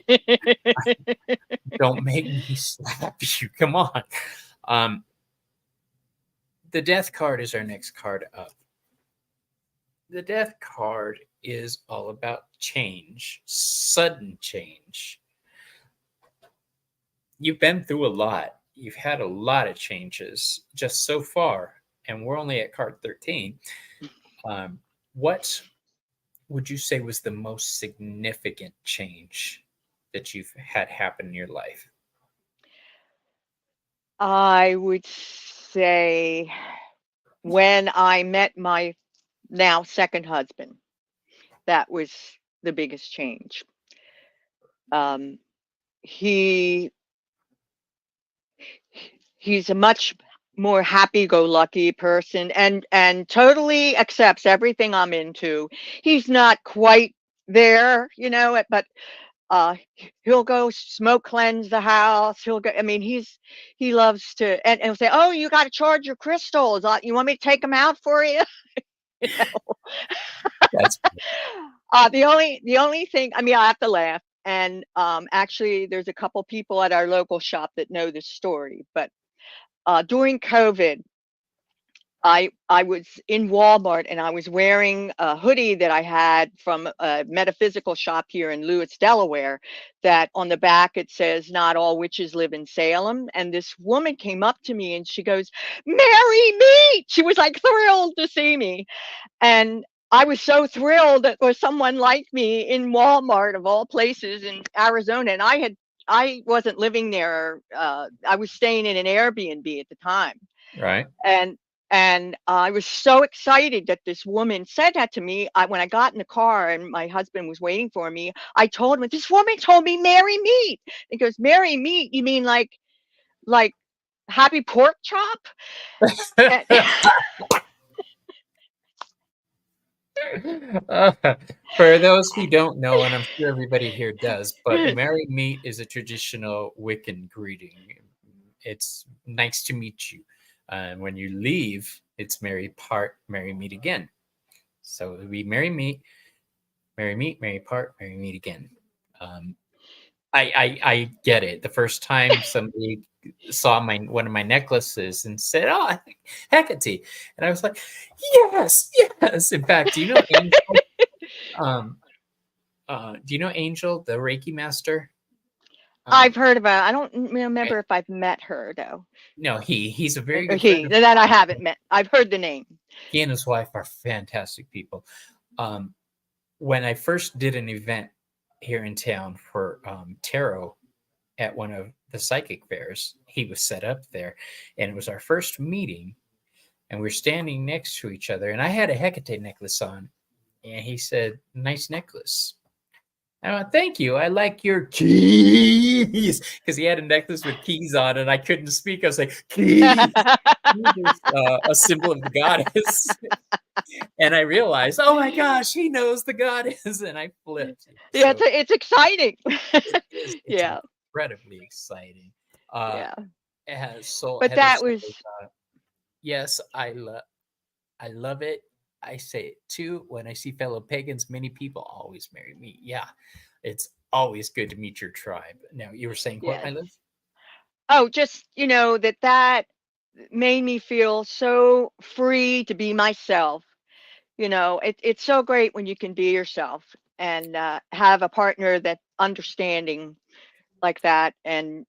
Don't make me slap you. Come on. Um, the death card is our next card up. The death card is all about change, sudden change. You've been through a lot. You've had a lot of changes just so far, and we're only at card 13. What would you say was the most significant change that you've had happen in your life? I would say when I met my now second husband, that was the biggest change. Um, he he's a much more happy-go-lucky person, and totally accepts everything I'm into. He's not quite there, but he'll go smoke cleanse the house. He'll go. I mean, he loves to, and he'll say, "Oh, you got to charge your crystals. You want me to take them out for you?" You know? That's The only thing, I mean, I have to laugh. And actually, there's a couple people at our local shop that know this story. But during COVID, I was in Walmart and I was wearing a hoodie that I had from a metaphysical shop here in Lewis, Delaware, that on the back it says "Not all witches live in Salem." And this woman came up to me and she goes, "Marry me!" She was like thrilled to see me. And I was so thrilled that there was someone like me in Walmart of all places in Arizona. And I wasn't living there. I was staying in an Airbnb at the time, Right. and I was so excited that this woman said that to me. When I got in the car and my husband was waiting for me, I told him, this woman told me marry meat. He goes, marry meat? You mean like happy pork chop? And, Uh, for those who don't know, and I'm sure everybody here does, but Merry Meet is a traditional Wiccan greeting. It's nice to meet you. And when you leave, it's Merry Part, Merry Meet Again. So it would be Merry Meet, Merry Part, Merry Meet Again. Um, I get it. The first time somebody saw one of my necklaces and said, "Oh, I think Hecate," and I was like, "Yes, yes." In fact, do you know Angel? Um, do you know Angel, the Reiki master? I've Um, heard about. I don't eh, remember if I've met her though. no, he's a very Or good friend he of that I mine. haven't met. I've heard the name. He and his wife are fantastic people. Um, when I first did an event here in town for tarot at one of the psychic fairs, he was set up there, and it was our first meeting, and we were standing next to each other, and I had a Hecate necklace on, and he said, "Nice necklace." I went, "Thank you. I like your keys," because he had a necklace with keys on, and I couldn't speak. I was like, "Keys." A symbol of the goddess. And I realized, oh my gosh, he knows the goddess, and I flipped. Yeah, So it's exciting. it is, it's Yeah, incredibly exciting. Uh, yeah. as Soul But Heather that says, was yes, I love it. I say it too. When I see fellow pagans, many people always marry me. Yeah, it's always good to meet your tribe. Now, you were saying what, my yes. love? Oh, just that made me feel so free to be myself. It's so great when you can be yourself and have a partner that's understanding like that, and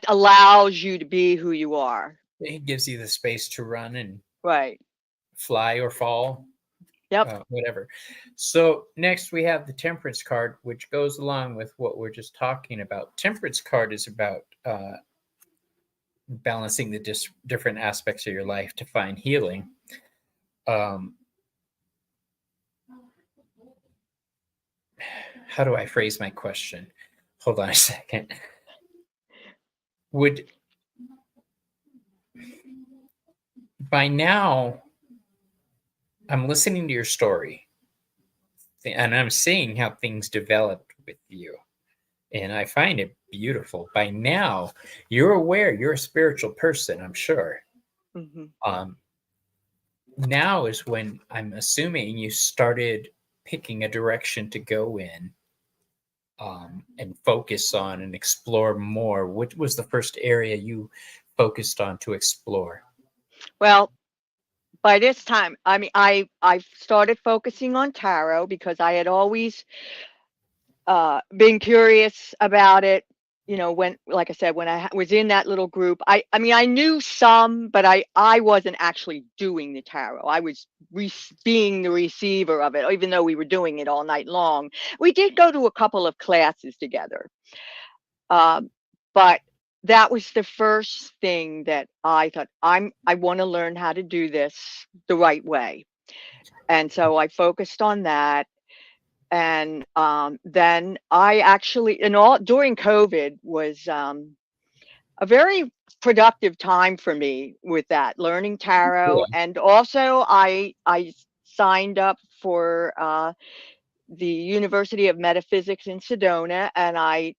allows you to be who you are. It gives you the space to run and Right. fly or fall, Yep. whatever. So next we have the Temperance card, which goes along with what we're just talking about. Temperance card is about balancing the different aspects of your life to find healing. Um, how do I phrase my question? Hold on a second. Would by now I'm listening to your story and I'm seeing how things developed with you. And I find it beautiful. By now, you're aware you're a spiritual person, I'm sure. Hmm. Um, now is when I'm assuming you started picking a direction to go in, and focus on and explore more. What was the first area you focused on to explore? Well, by this time, I mean, I started focusing on tarot because I had always been curious about it. When, like I said, when I was in that little group, I mean, I knew some, but I wasn't actually doing the tarot. I was being the receiver of it, even though we were doing it all night long. We did go to a couple of classes together, um, but that was the first thing that I thought, I want to learn how to do this the right way, and so I focused on that. And then I actually, and all during COVID was a very productive time for me with that, learning tarot. Yeah. And also I signed up for the University of Metaphysics in Sedona, and I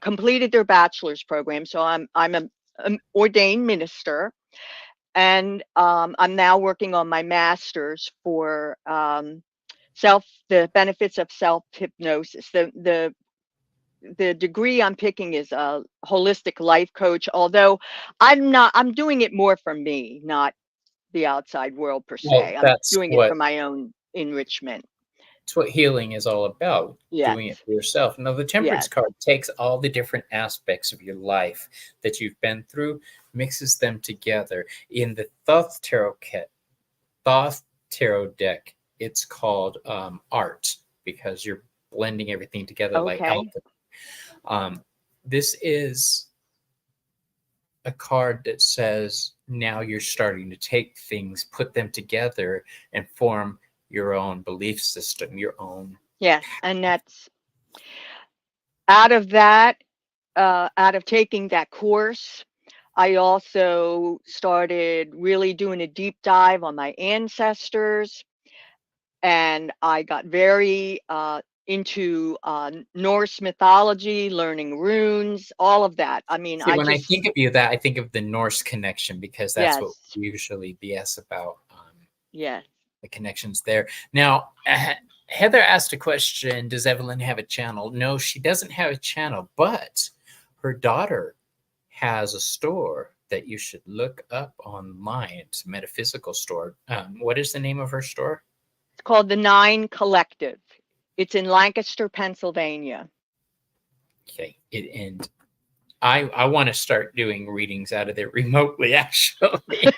completed their bachelor's program. So I'm an ordained minister, and I'm now working on my master's for the benefits of self hypnosis. The degree I'm picking is a holistic life coach, although I'm doing it more for me, not the outside world per Well, se. I'm doing it for my own enrichment. that's what healing is all about, Yes. doing it for yourself. Now, the Temperance Yes. card takes all the different aspects of your life that you've been through, mixes them together. In the Thoth Tarot deck, it's called art because you're blending everything together like Okay. alchemy. Um, this is a card that says now you're starting to take things, put them together, and form your own belief system, your own. Yes, and that's out of that, out of taking that course, I also started really doing a deep dive on my ancestors, and I got very into Norse mythology, learning runes, all of that. I mean, See, I when I just, think of you, that I think of the Norse connection because that's what yes, we usually BS about. yes. The connections there. Now, Heather asked a question, does Evelyn have a channel? No, she doesn't have a channel, but her daughter has a store that you should look up online. It's a metaphysical store. What is the name of her store? It's called the Nine Collective. It's in Lancaster, Pennsylvania. Okay, and I want to start doing readings out of there remotely, actually.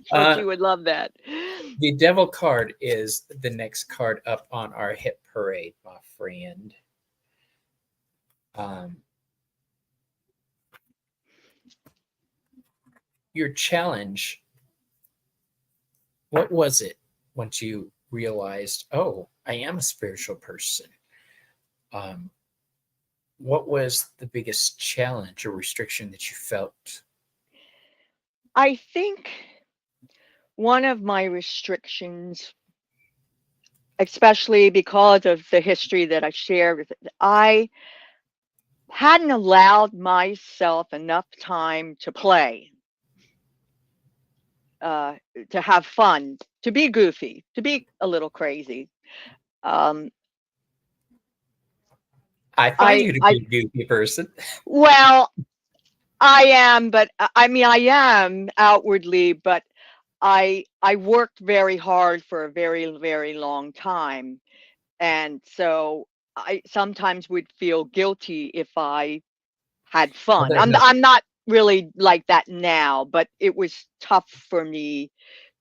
Sure, she would love that. The Devil card is the next card up on our hit parade, my friend. Your challenge, what was it once you realized, oh, I am a spiritual person? What was the biggest challenge or restriction that you felt? I think one of my restrictions, especially because of the history that I shared with it, I hadn't allowed myself enough time to play, to have fun, to be goofy, to be a little crazy. Um, I find you to I be a goofy person. well, I am, but I mean, I am outwardly, but I worked very hard for a very, very long time. And so I sometimes would feel guilty if I had Well, fun. there's nothing. I'm not really like that now, but it was tough for me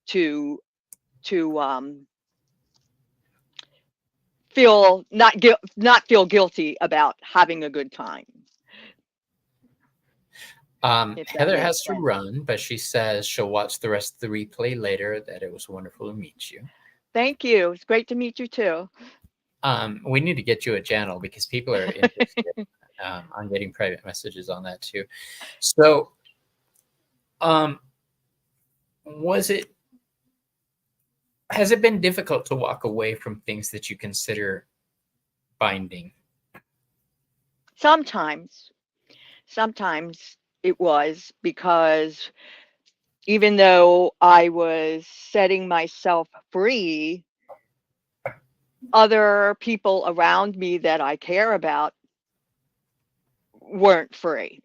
to to feel not feel guilty about having a good time, if that Heather makes has to sense. run, but she says she'll watch the rest of the replay later, that it was wonderful to meet you. Thank you. It's great to meet you too. We need to get you a channel because people are interested on getting private messages on that too. So, was it, has it been difficult to walk away from things that you consider binding? Sometimes, sometimes it was because even though I was setting myself free, other people around me that I care about weren't free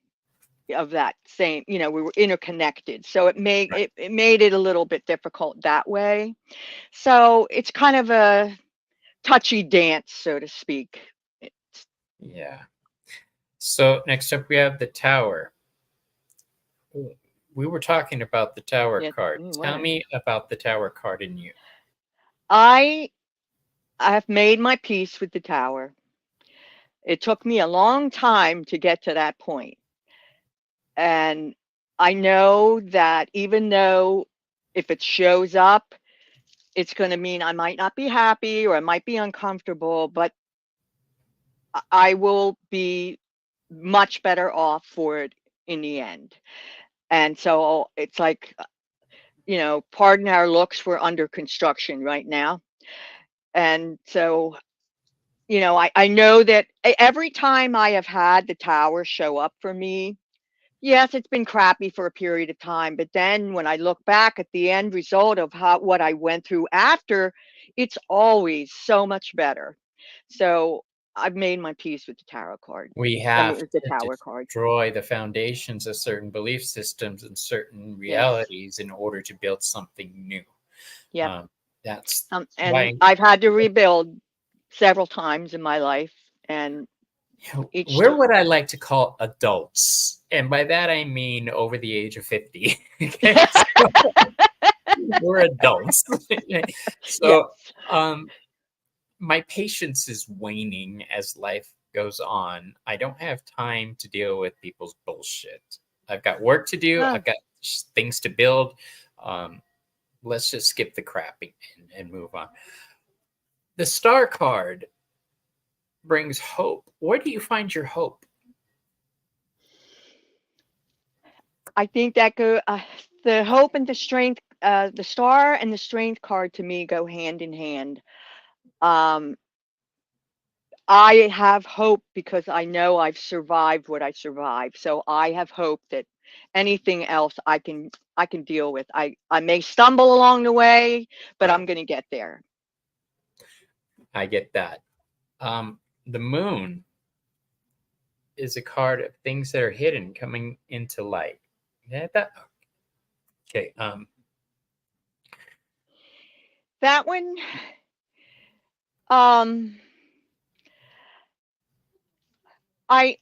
of that same, we were interconnected. So it made it a little bit difficult that way. So it's kind of a touchy dance, so to speak. Yeah. So next up we have the Tower. We were talking about the Tower Yes, card. we Tell were. me about the Tower card in you. I have made my peace with the tower. It took me a long time to get to that point. And I know that even though if it shows up, it's going to mean I might not be happy or I might be uncomfortable, but I will be much better off for it in the end. And so it's like, pardon our looks, we're under construction right now. And so, I know that every time I have had the tower show up for me, yes, it's been crappy for a period of time, but then when I look back at the end result of what I went through after, it's always so much better. So I've made my peace with the tarot card. We I mean, have with the to tower card. destroy the foundations of certain belief systems and certain Yes. realities in order to build something new. Yep. That's And why. I've had to rebuild several times in my life, and each We're what I like to call adults. And by that I mean over the age of 50. Okay? So we're adults. yes, So my patience is waning as life goes on, I don't have time to deal with people's bullshit. I've got work to do. Ah, I've got things to build. Um, let's just skip the crapping and move on. The star card brings hope. Where do you find your hope? I think that the hope and the strength, the star and the strength card to me go hand in hand. Um, I have hope because I know I've survived what I survived. So I have hope that anything else I can deal with. I may stumble along the way, but I'm going to get there. I get that. The moon is a card of things that are hidden coming into light. Yeah, that okay. That one, um, I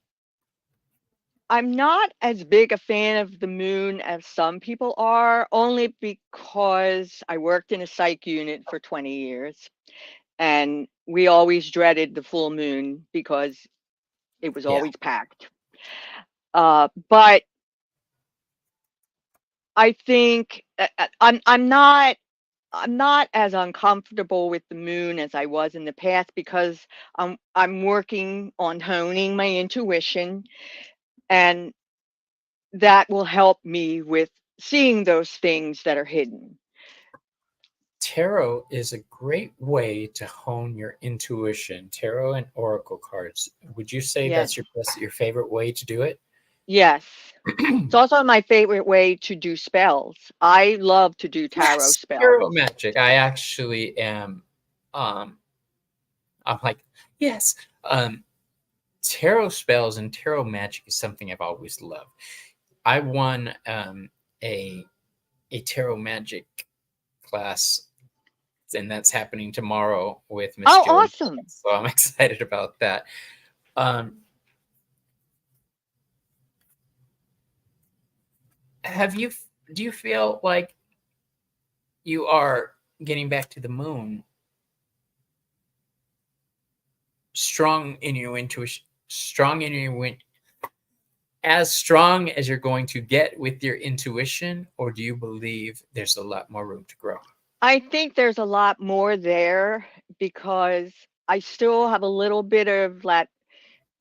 I'm not as big a fan of the moon as some people are, only because I worked in a psych unit for 20 years and we always dreaded the full moon because it was Yeah, always packed. But I think I'm not as uncomfortable with the moon as I was in the past because I'm working on honing my intuition, and that will help me with seeing those things that are hidden. tarot is a great way to hone your intuition. Tarot and oracle cards. Would you say Yes. that's your favorite way to do it? Yes. It's also my favorite way to do spells. I love to do tarot Yes, spells. tarot magic. I actually am. Um, I'm like yes. Um, tarot spells and tarot magic is something I've always loved. I won a a tarot magic class, and that's happening tomorrow with Miss Oh, Jody. awesome. So I'm excited about that. Um, have you? Do you feel like you are getting back to the moon, strong in your intuition, strong in your as strong as you're going to get with your intuition, or do you believe there's a lot more room to grow? I think there's a lot more there because I still have a little bit of that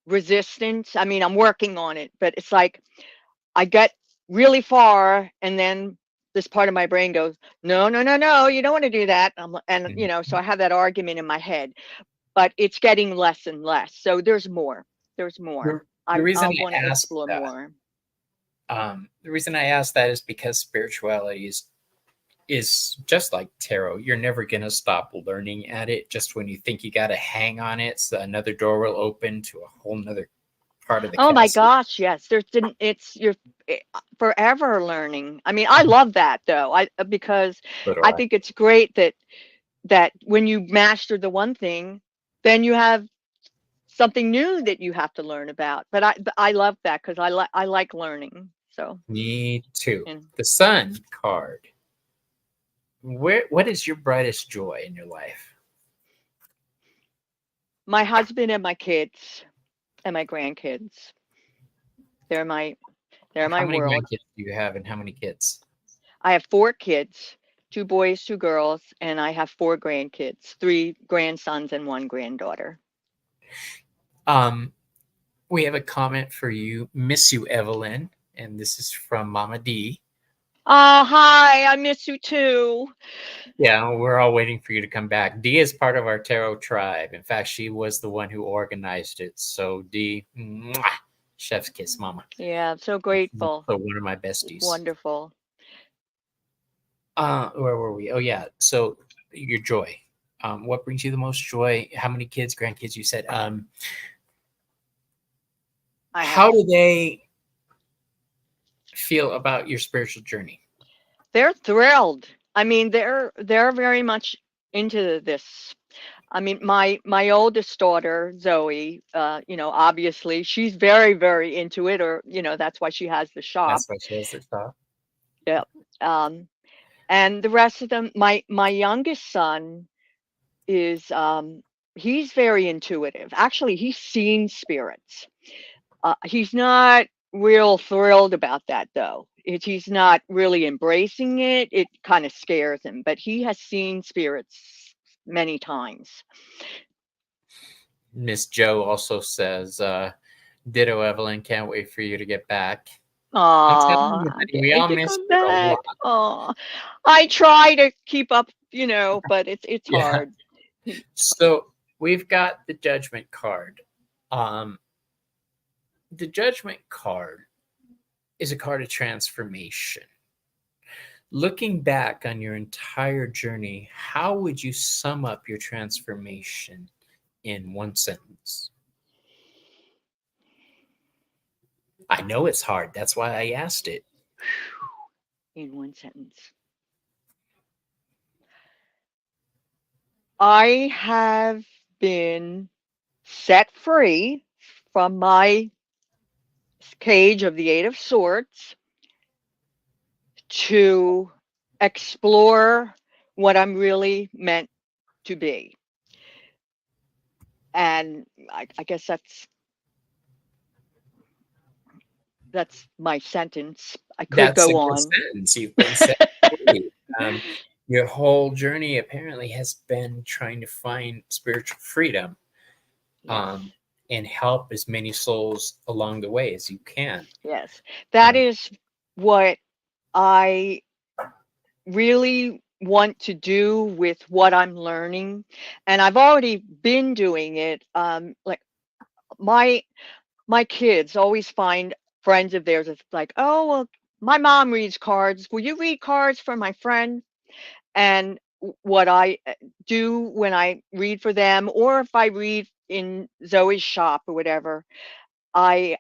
resistance. I mean, I'm working on it, but it's like I get really far and then this part of my brain goes, no, no, no, no, you don't want to do that. And so Mhm. I have that argument in my head, but it's getting less and less. So there's more. There's more. The, the reason I want I to ask explore that, more. the reason I ask that is because spirituality is just like tarot. You're never gonna stop learning at it. Just when you think you got a hang on it, so another door will open to a whole nother part of the Oh my castle. gosh, yes. You're forever learning. I mean, I love that though. Because So do I I. think it's great that when you master the one thing, then you have something new that you have to learn about. But I love that because I like learning. So, Me too. and The Sun card. What is your brightest joy in your life? my husband and my kids and my grandkids, they're my they're How my many world. grandkids do you have, and how many kids? I have 4 kids, 2 boys, 2 girls, and I have 4 grandkids, 3 grandsons and 1 granddaughter. Um, we have a comment for you. Miss you, Evelyn, and this is from Mama D. Oh, hi, I miss you too. Yeah, we're all waiting for you to come back. D is part of our tarot tribe. In fact, she was the one who organized it. So D, mwah, chef's kiss, Mama. Yeah, I'm so grateful. So one of my besties. Wonderful. Where were we? Oh yeah. So your joy. What brings you the most joy? How many kids, grandkids? You said. I have How do they feel about your spiritual journey? They're thrilled. I mean, they're very much into this. I mean, my oldest daughter, Zoe, obviously she's very, very into it, or that's why she has the shop. That's what she has their thought. Yeah. Um, and the rest of them, my youngest son is he's very intuitive. Actually, he's seen spirits. He's not real thrilled about that, though. He's not really embracing it. It kind of scares him, but he has seen spirits many times. Miss Joe also says, ditto, Evelyn. Can't wait for you to get back. I'm telling Aw, you, I honey, can't we wait all to miss come you a back. lot. Aw, I try to keep up, but it's Yeah. hard. So we've got the judgment card. Um, the judgment card is a card of transformation. Looking back on your entire journey, how would you sum up your transformation in one sentence? I know it's hard. That's why I asked it. In one sentence. I have been set free from my cage of the Eight of Swords to explore what I'm really meant to be. And I guess that's my sentence. I could That's a go good on. sentence. You've been set free. Um, your whole journey apparently has been trying to find spiritual freedom, Yes. um, and help as many souls along the way as you can. Yes. That Um, is what I really want to do with what I'm learning. And I've already been doing it. Like my my kids always find friends of theirs. It's like, oh, well, my mom reads cards. Will you read cards for my friend? And what I do when I read for them, or if I read in Zoe's shop or whatever, I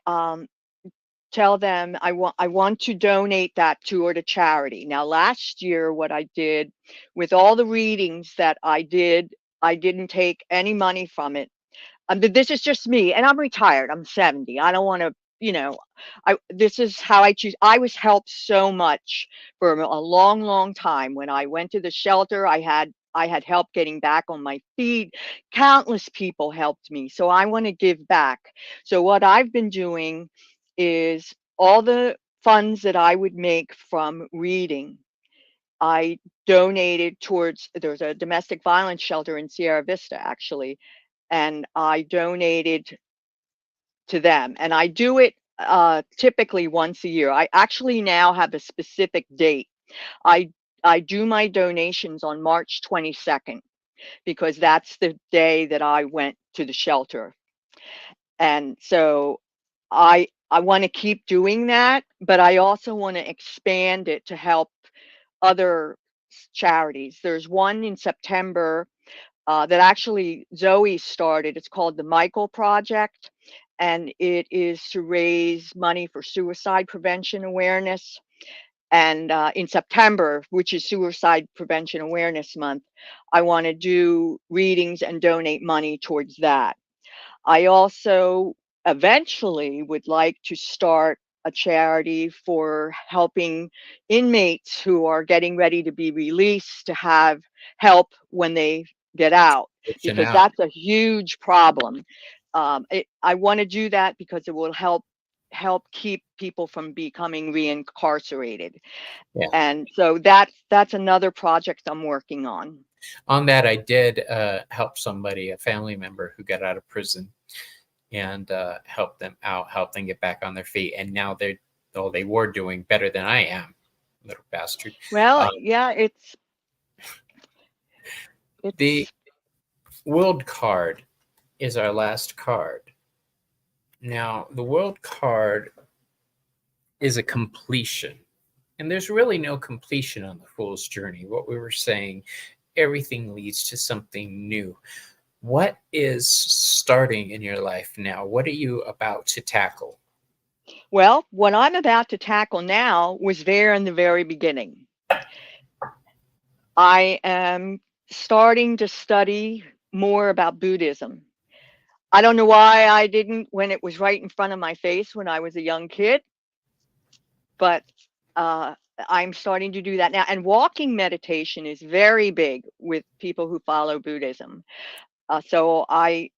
tell them I want to donate that to her to charity. Now, last year, what I did with all the readings that I did, I didn't take any money from it. This is just me, and I'm retired. I'm 70. I don't want to, you know, this is how I choose. I was helped so much for a long, long time. When I went to the shelter, I had help getting back on my feet. Countless people helped me, so I want to give back. So what I've been doing is all the funds that I would make from reading, I donated towards. There's a domestic violence shelter in Sierra Vista, actually, and I donated to them. And I do it typically once a year. I actually now have a specific date. I I do my donations on March 22nd because that's the day that I went to the shelter. And so I want to keep doing that, but I also want to expand it to help other charities. There's one in September that actually Zoe started. It's called the Michael Project, and it is to raise money for suicide prevention awareness. And in September, which is Suicide Prevention Awareness Month, I want to do readings and donate money towards that. I also eventually would like to start a charity for helping inmates who are getting ready to be released to have help when they get out, Reaching because out. that's a huge problem. I want to do that because it will help keep people from becoming reincarcerated. Yeah. And so that's another project I'm working on. On that, I did help somebody, a family member who got out of prison, and help them out, help them get back on their feet. And now they were doing better than I am, little bastard. Well, Um, yeah, the it's world card is our last card. Now, the world card is a completion. And there's really no completion on the fool's journey. What we were saying, everything leads to something new. What is starting in your life now? What are you about to tackle? Well, what I'm about to tackle now was there in the very beginning. I am starting to study more about Buddhism. I don't know why I didn't when it was right in front of my face when I was a young kid, but uh, I'm starting to do that now. And walking meditation is very big with people who follow Buddhism. So I'm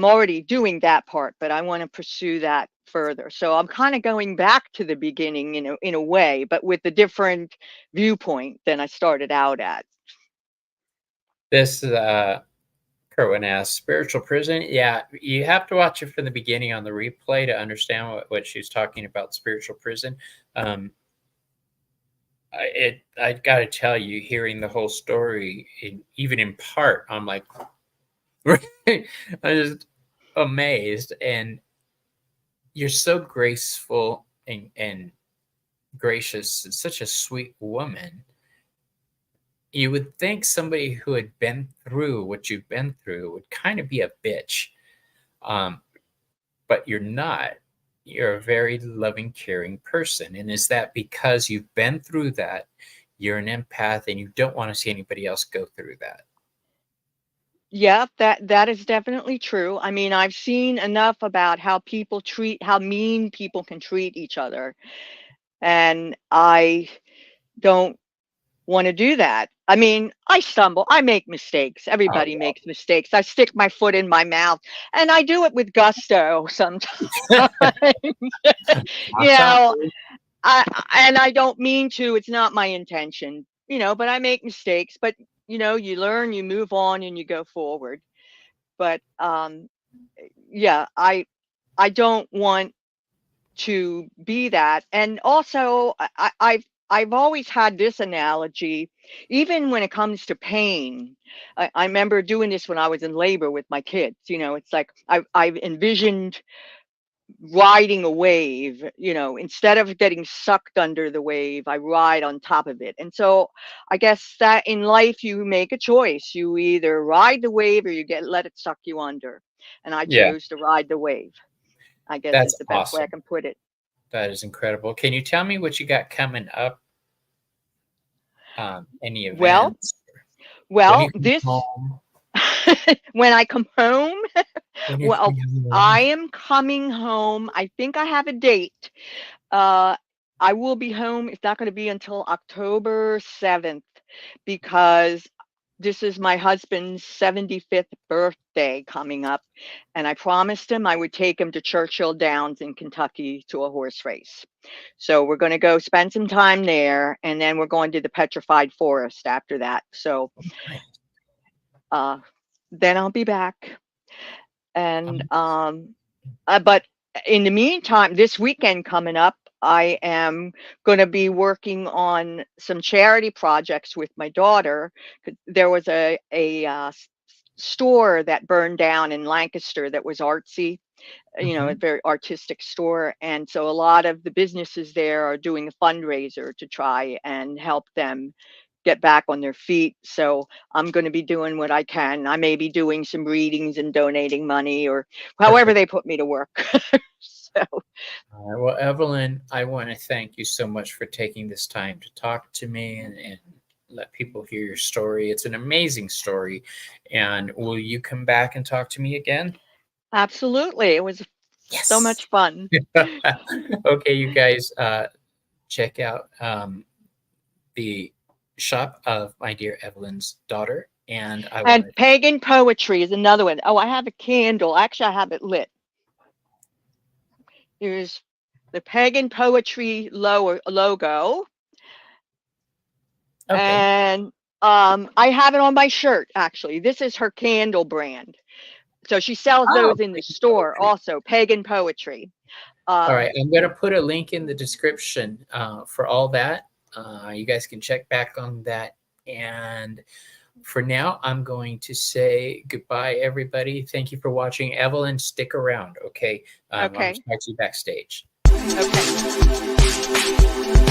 already doing that part, but I want to pursue that further. So I'm kind of going back to the beginning in a way, but with a different viewpoint than I started out at. This Kerwin asks, spiritual prison. Yeah, you have to watch it from the beginning on the replay to understand what she was talking about, spiritual prison. I got to tell you, hearing the whole story, even in part, I'm like, I'm just amazed. And you're so graceful and gracious and such a sweet woman. You would think somebody who had been through what you've been through would kind of be a bitch. Um, but you're not. You're a very loving, caring person. And is that because you've been through that, you're an empath, and you don't want to see anybody else go through that? Yeah, that is definitely true. I mean, I've seen enough about how mean people can treat each other, and I don't want to do that. I mean, I stumble, I make mistakes. Oh, Everybody makes mistakes. I stick my foot in my mouth, and I do it with gusto sometimes. yeah. You Not know, sorry. and I don't mean to. It's not my intention, but I make mistakes, but you learn, you move on, and you go forward. But yeah, I don't want to be that. And also, I've always had this analogy, even when it comes to pain. I remember doing this when I was in labor with my kids. It's like I've envisioned riding a wave. Instead of getting sucked under the wave, I ride on top of it. And so I guess that in life you make a choice. You either ride the wave or you let it suck you under. And I Yeah, chose to ride the wave, I guess, that's is the best way I awesome. can put it. That is incredible. Can you tell me what you got coming up? Any Well, events? When well, you come this home? when I come home, When you're well, coming home? I am coming home. I think I have a date. Uh, I will be home. It's not going to be until October 7th because this is my husband's 75th birthday coming up. And I promised him I would take him to Churchill Downs in Kentucky to a horse race. So we're going to go spend some time there. And then we're going to the Petrified Forest after that. So Nice. uh, then I'll be back. And Um, but in the meantime, this weekend coming up, I am going to be working on some charity projects with my daughter. There was a store that burned down in Lancaster that was artsy, a mhm. very artistic store. And so a lot of the businesses there are doing a fundraiser to try and help them get back on their feet. So I'm going to be doing what I can. I may be doing some readings and donating money or however Perfect. they put me to work. So All right. Well, Evelyn, I want to thank you so much for taking this time to talk to me and let people hear your story. It's an amazing story. And will you come back and talk to me again? absolutely. It was so Yes. much fun. Okay, you guys, check out the shop of my dear Evelyn's daughter. And I want And to, pagan poetry is another one. Oh, I have a candle. Actually, I have it lit. Here's the pagan poetry logo. okay. And I have it on my shirt, actually. This is her candle brand. So she sells Oh, those in the pagan store poetry. also, pagan poetry. All Uh, right, I'm going to put a link in the description for all that. You guys can check back on that. And for now, I'm going to say goodbye, everybody. Thank you for watching. Evelyn, stick around, okay? I'm going to okay. talk to you backstage. Okay.